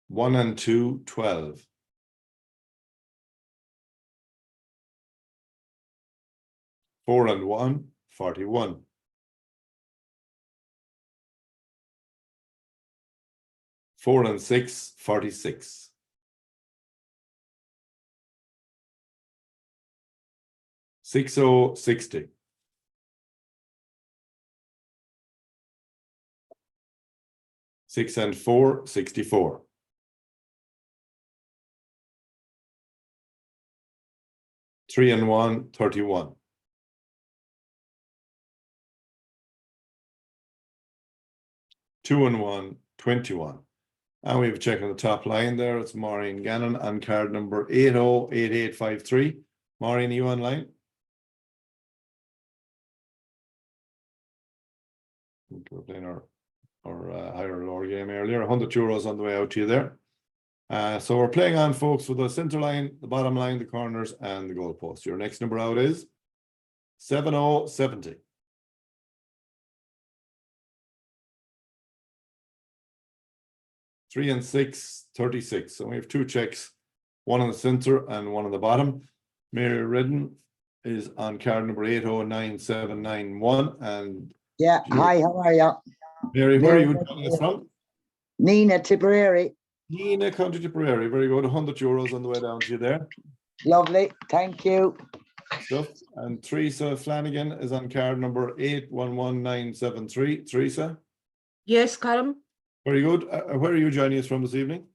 S1: 1 and 2, 12. 4 and 1, 41. 4 and 6, 46. 60, 60. 6 and 4, 64. 3 and 1, 31. 2 and 1, 21. And we have a check on the top line there. It's Maureen Gannon on card number 808853. Maureen, are you online? We're playing our higher or lower game earlier. €100 on the way out to you there. So we're playing on, folks, with the center line, the bottom line, the corners, and the goalpost. Your next number out is 7070. 3 and 6, 36. So we have 2 checks, one in the center and one on the bottom. Mary Redden is on card number 809791. And
S15: yeah, hi, how are you?
S1: Mary, where are you joining us from?
S15: Nina, Tipperary.
S1: Nina, County Tipperary. Very good. €100 on the way down to you there.
S15: Lovely, thank you.
S1: Stuff. And Teresa Flanagan is on card number 811973. Teresa?
S16: Yes, Colm.
S1: Very good. Where are you joining us from this evening?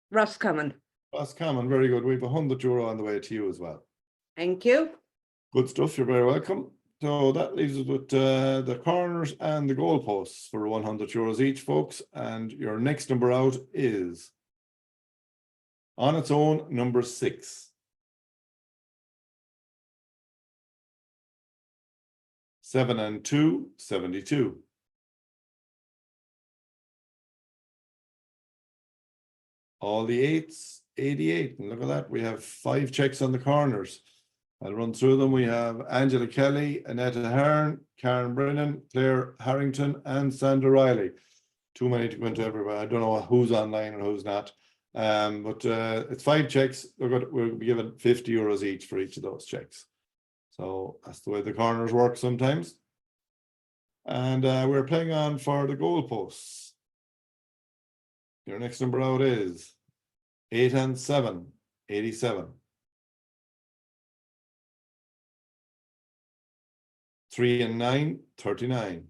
S16: Roscommon.
S1: Roscommon, very good. We have €100 on the way to you as well.
S16: Thank you.
S1: Good stuff. You're very welcome. So that leaves us with the corners and the goalposts for €100 each, folks. And your next number out is On its own, number 6. 7 and 2, 72. All the 8s, 88. And look at that, we have 5 checks on the corners. I'll run through them. We have Angela Kelly, Annetta Hearn, Karen Brennan, Claire Harrington, and Sandra Riley. Too many to go into everybody. I don't know who's online and who's not. But it's 5 checks. We'll be given €50 each for each of those checks. So that's the way the corners work sometimes. And we're playing on for the goalposts. Your next number out is 8 and 7, 87. 3 and 9, 39.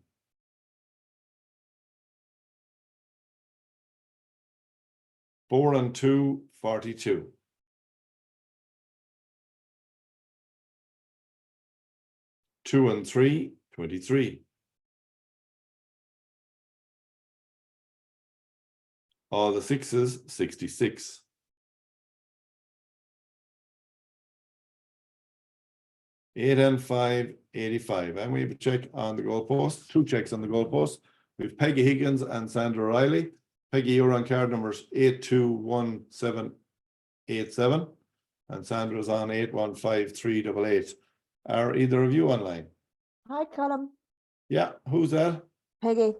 S1: 4 and 2, 42. 2 and 3, 23. All the 6s, 66. 8 and 5, 85. And we have a check on the goalpost, 2 checks on the goalpost. We have Peggy Higgins and Sandra Riley. Peggy, you're on card numbers 821787. And Sandra's on 815388. Are either of you online?
S10: Hi, Colm.
S1: Yeah, who's that?
S10: Peggy,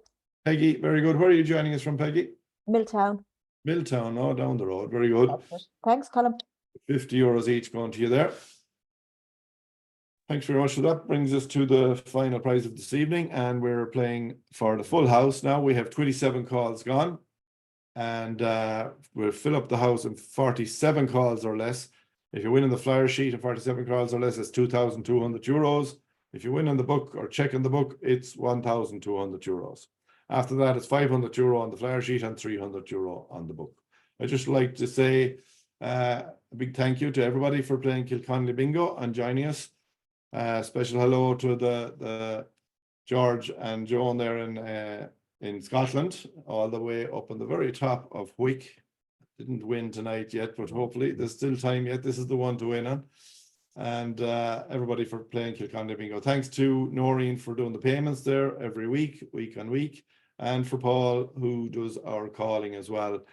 S1: Peggy, very good. Where are you joining us from, Peggy?
S10: Milltown.
S1: Milltown, oh, down the road. Very good.
S10: Thanks, Colm.
S1: €50 each going to you there. Thanks very much for that. Brings us to the final prize of this evening, and we're playing for the full house now. We have 27 calls gone, and we'll fill up the house in 47 calls or less. If you win in the flyer sheet and 47 calls or less, it's €2,200. If you win in the book or check in the book, it's €1,200. After that, it's €500 on the flyer sheet and €300 on the book. I'd just like to say a big thank you to everybody for playing Kilconly Bingo and joining us. Special hello to the George and Joan there in Scotland, all the way up on the very top of Wick. Didn't win tonight yet, but hopefully there's still time yet. This is the one to win on. And everybody for playing Kilconly Bingo. Thanks to Noreen for doing the payments there every week on week, and for Paul, who does our calling as well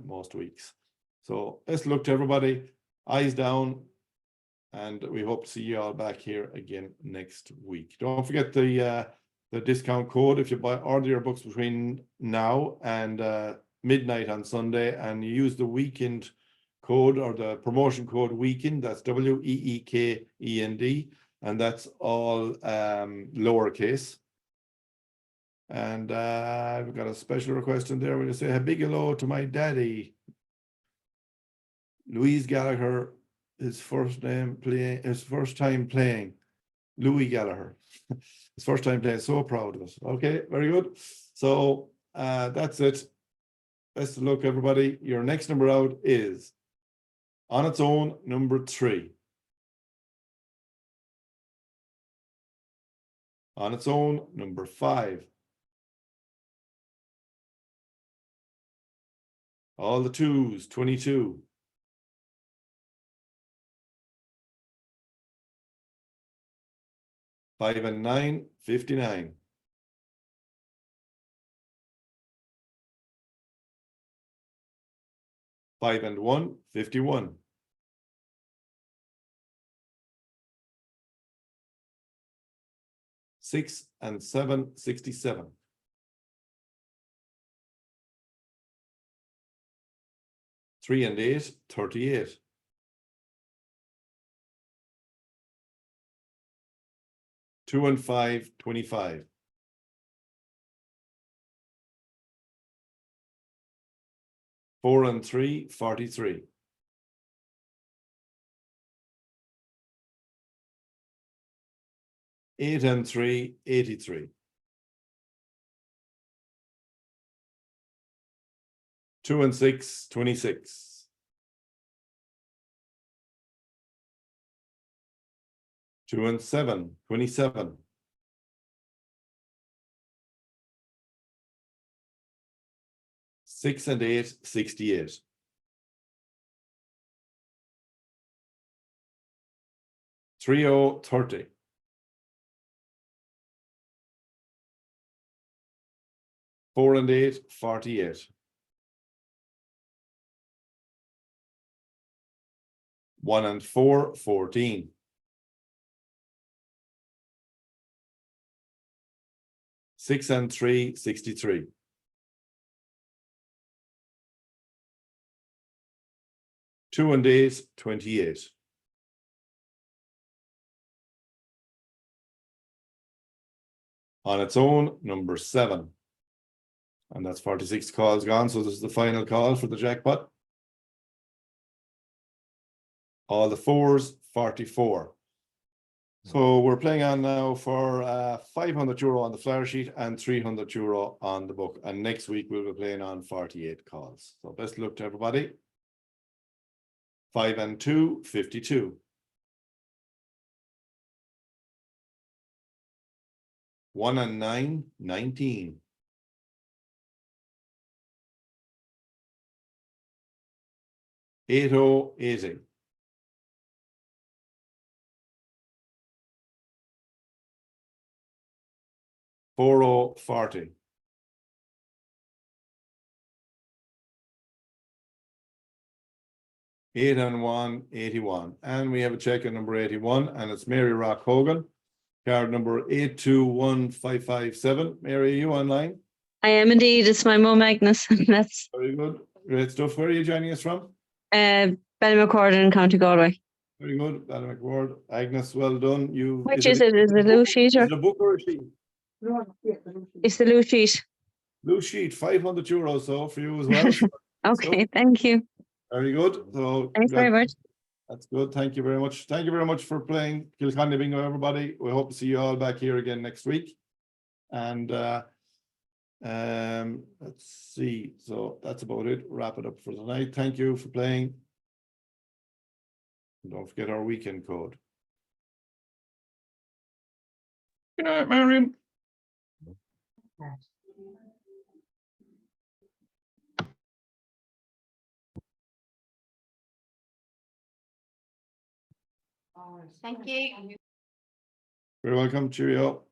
S1: most weeks. So let's look to everybody, eyes down, and we hope to see you all back here again next week. Don't forget the discount code if you order your books between now and midnight on Sunday, and you use the weekend code or the promotion code weekend. That's WEEKEND, and that's all lowercase. And I've got a special request in there. We're going to say a big hello to my daddy, Louise Gallagher. His first time playing, Louis Gallagher. His first time playing, so proud of it. Okay, very good. So that's it. Best of luck, everybody. Your next number out is on its own, number 3. On its own, number 5. All the 2s, 22. 5 and 9, 59. 5 and 1, 51. 6 and 7, 67. 3 and 8, 38. 2 and 5, 25. 4 and 3, 43. 8 and 3, 83. 2 and 6, 26. 2 and 7, 27. 6 and 8, 68. 3030. 4 and 8, 48. 1 and 4, 14. 6 and 3, 63. 2 and 8, 28. 'On its own, number 7. And that's 46 calls gone. So this is the final call for the jackpot. All the 4s, 44. So we're playing on now for €500 on the flyer sheet and €300 on the book. And next week we'll be playing on 48 calls. So best of luck to everybody. 5 and 2, 52. 1 and 9, 19. 80, 80. 40, 40. 8 and 1, 81. And we have a check at number 81, and it's Mary Rock Hogan. Card number 821557. Mary, are you online?
S11: I am indeed. It's my mum, Agnes. That's
S1: Very good. Great stuff. Where are you joining us from?
S11: Ballymacord in County Galway.
S1: Very good. Ballymacord. Agnes, well done.
S11: Which is it? Is it a loose sheet?
S1: Is it a book or a sheet?
S11: It's the loose sheet.
S1: Loose sheet, €500 so for you as well.
S11: Okay, thank you.
S1: Very good. So
S11: Thanks very much.
S1: that's good. Thank you very much. Thank you very much for playing Kilconly Bingo, everybody. We hope to see you all back here again next week. And let's see. So that's about it. Wrap it up for tonight. Thank you for playing. And don't forget our weekend code. Good night, Marion.
S3: Thank you.
S1: Very welcome. Cheerio.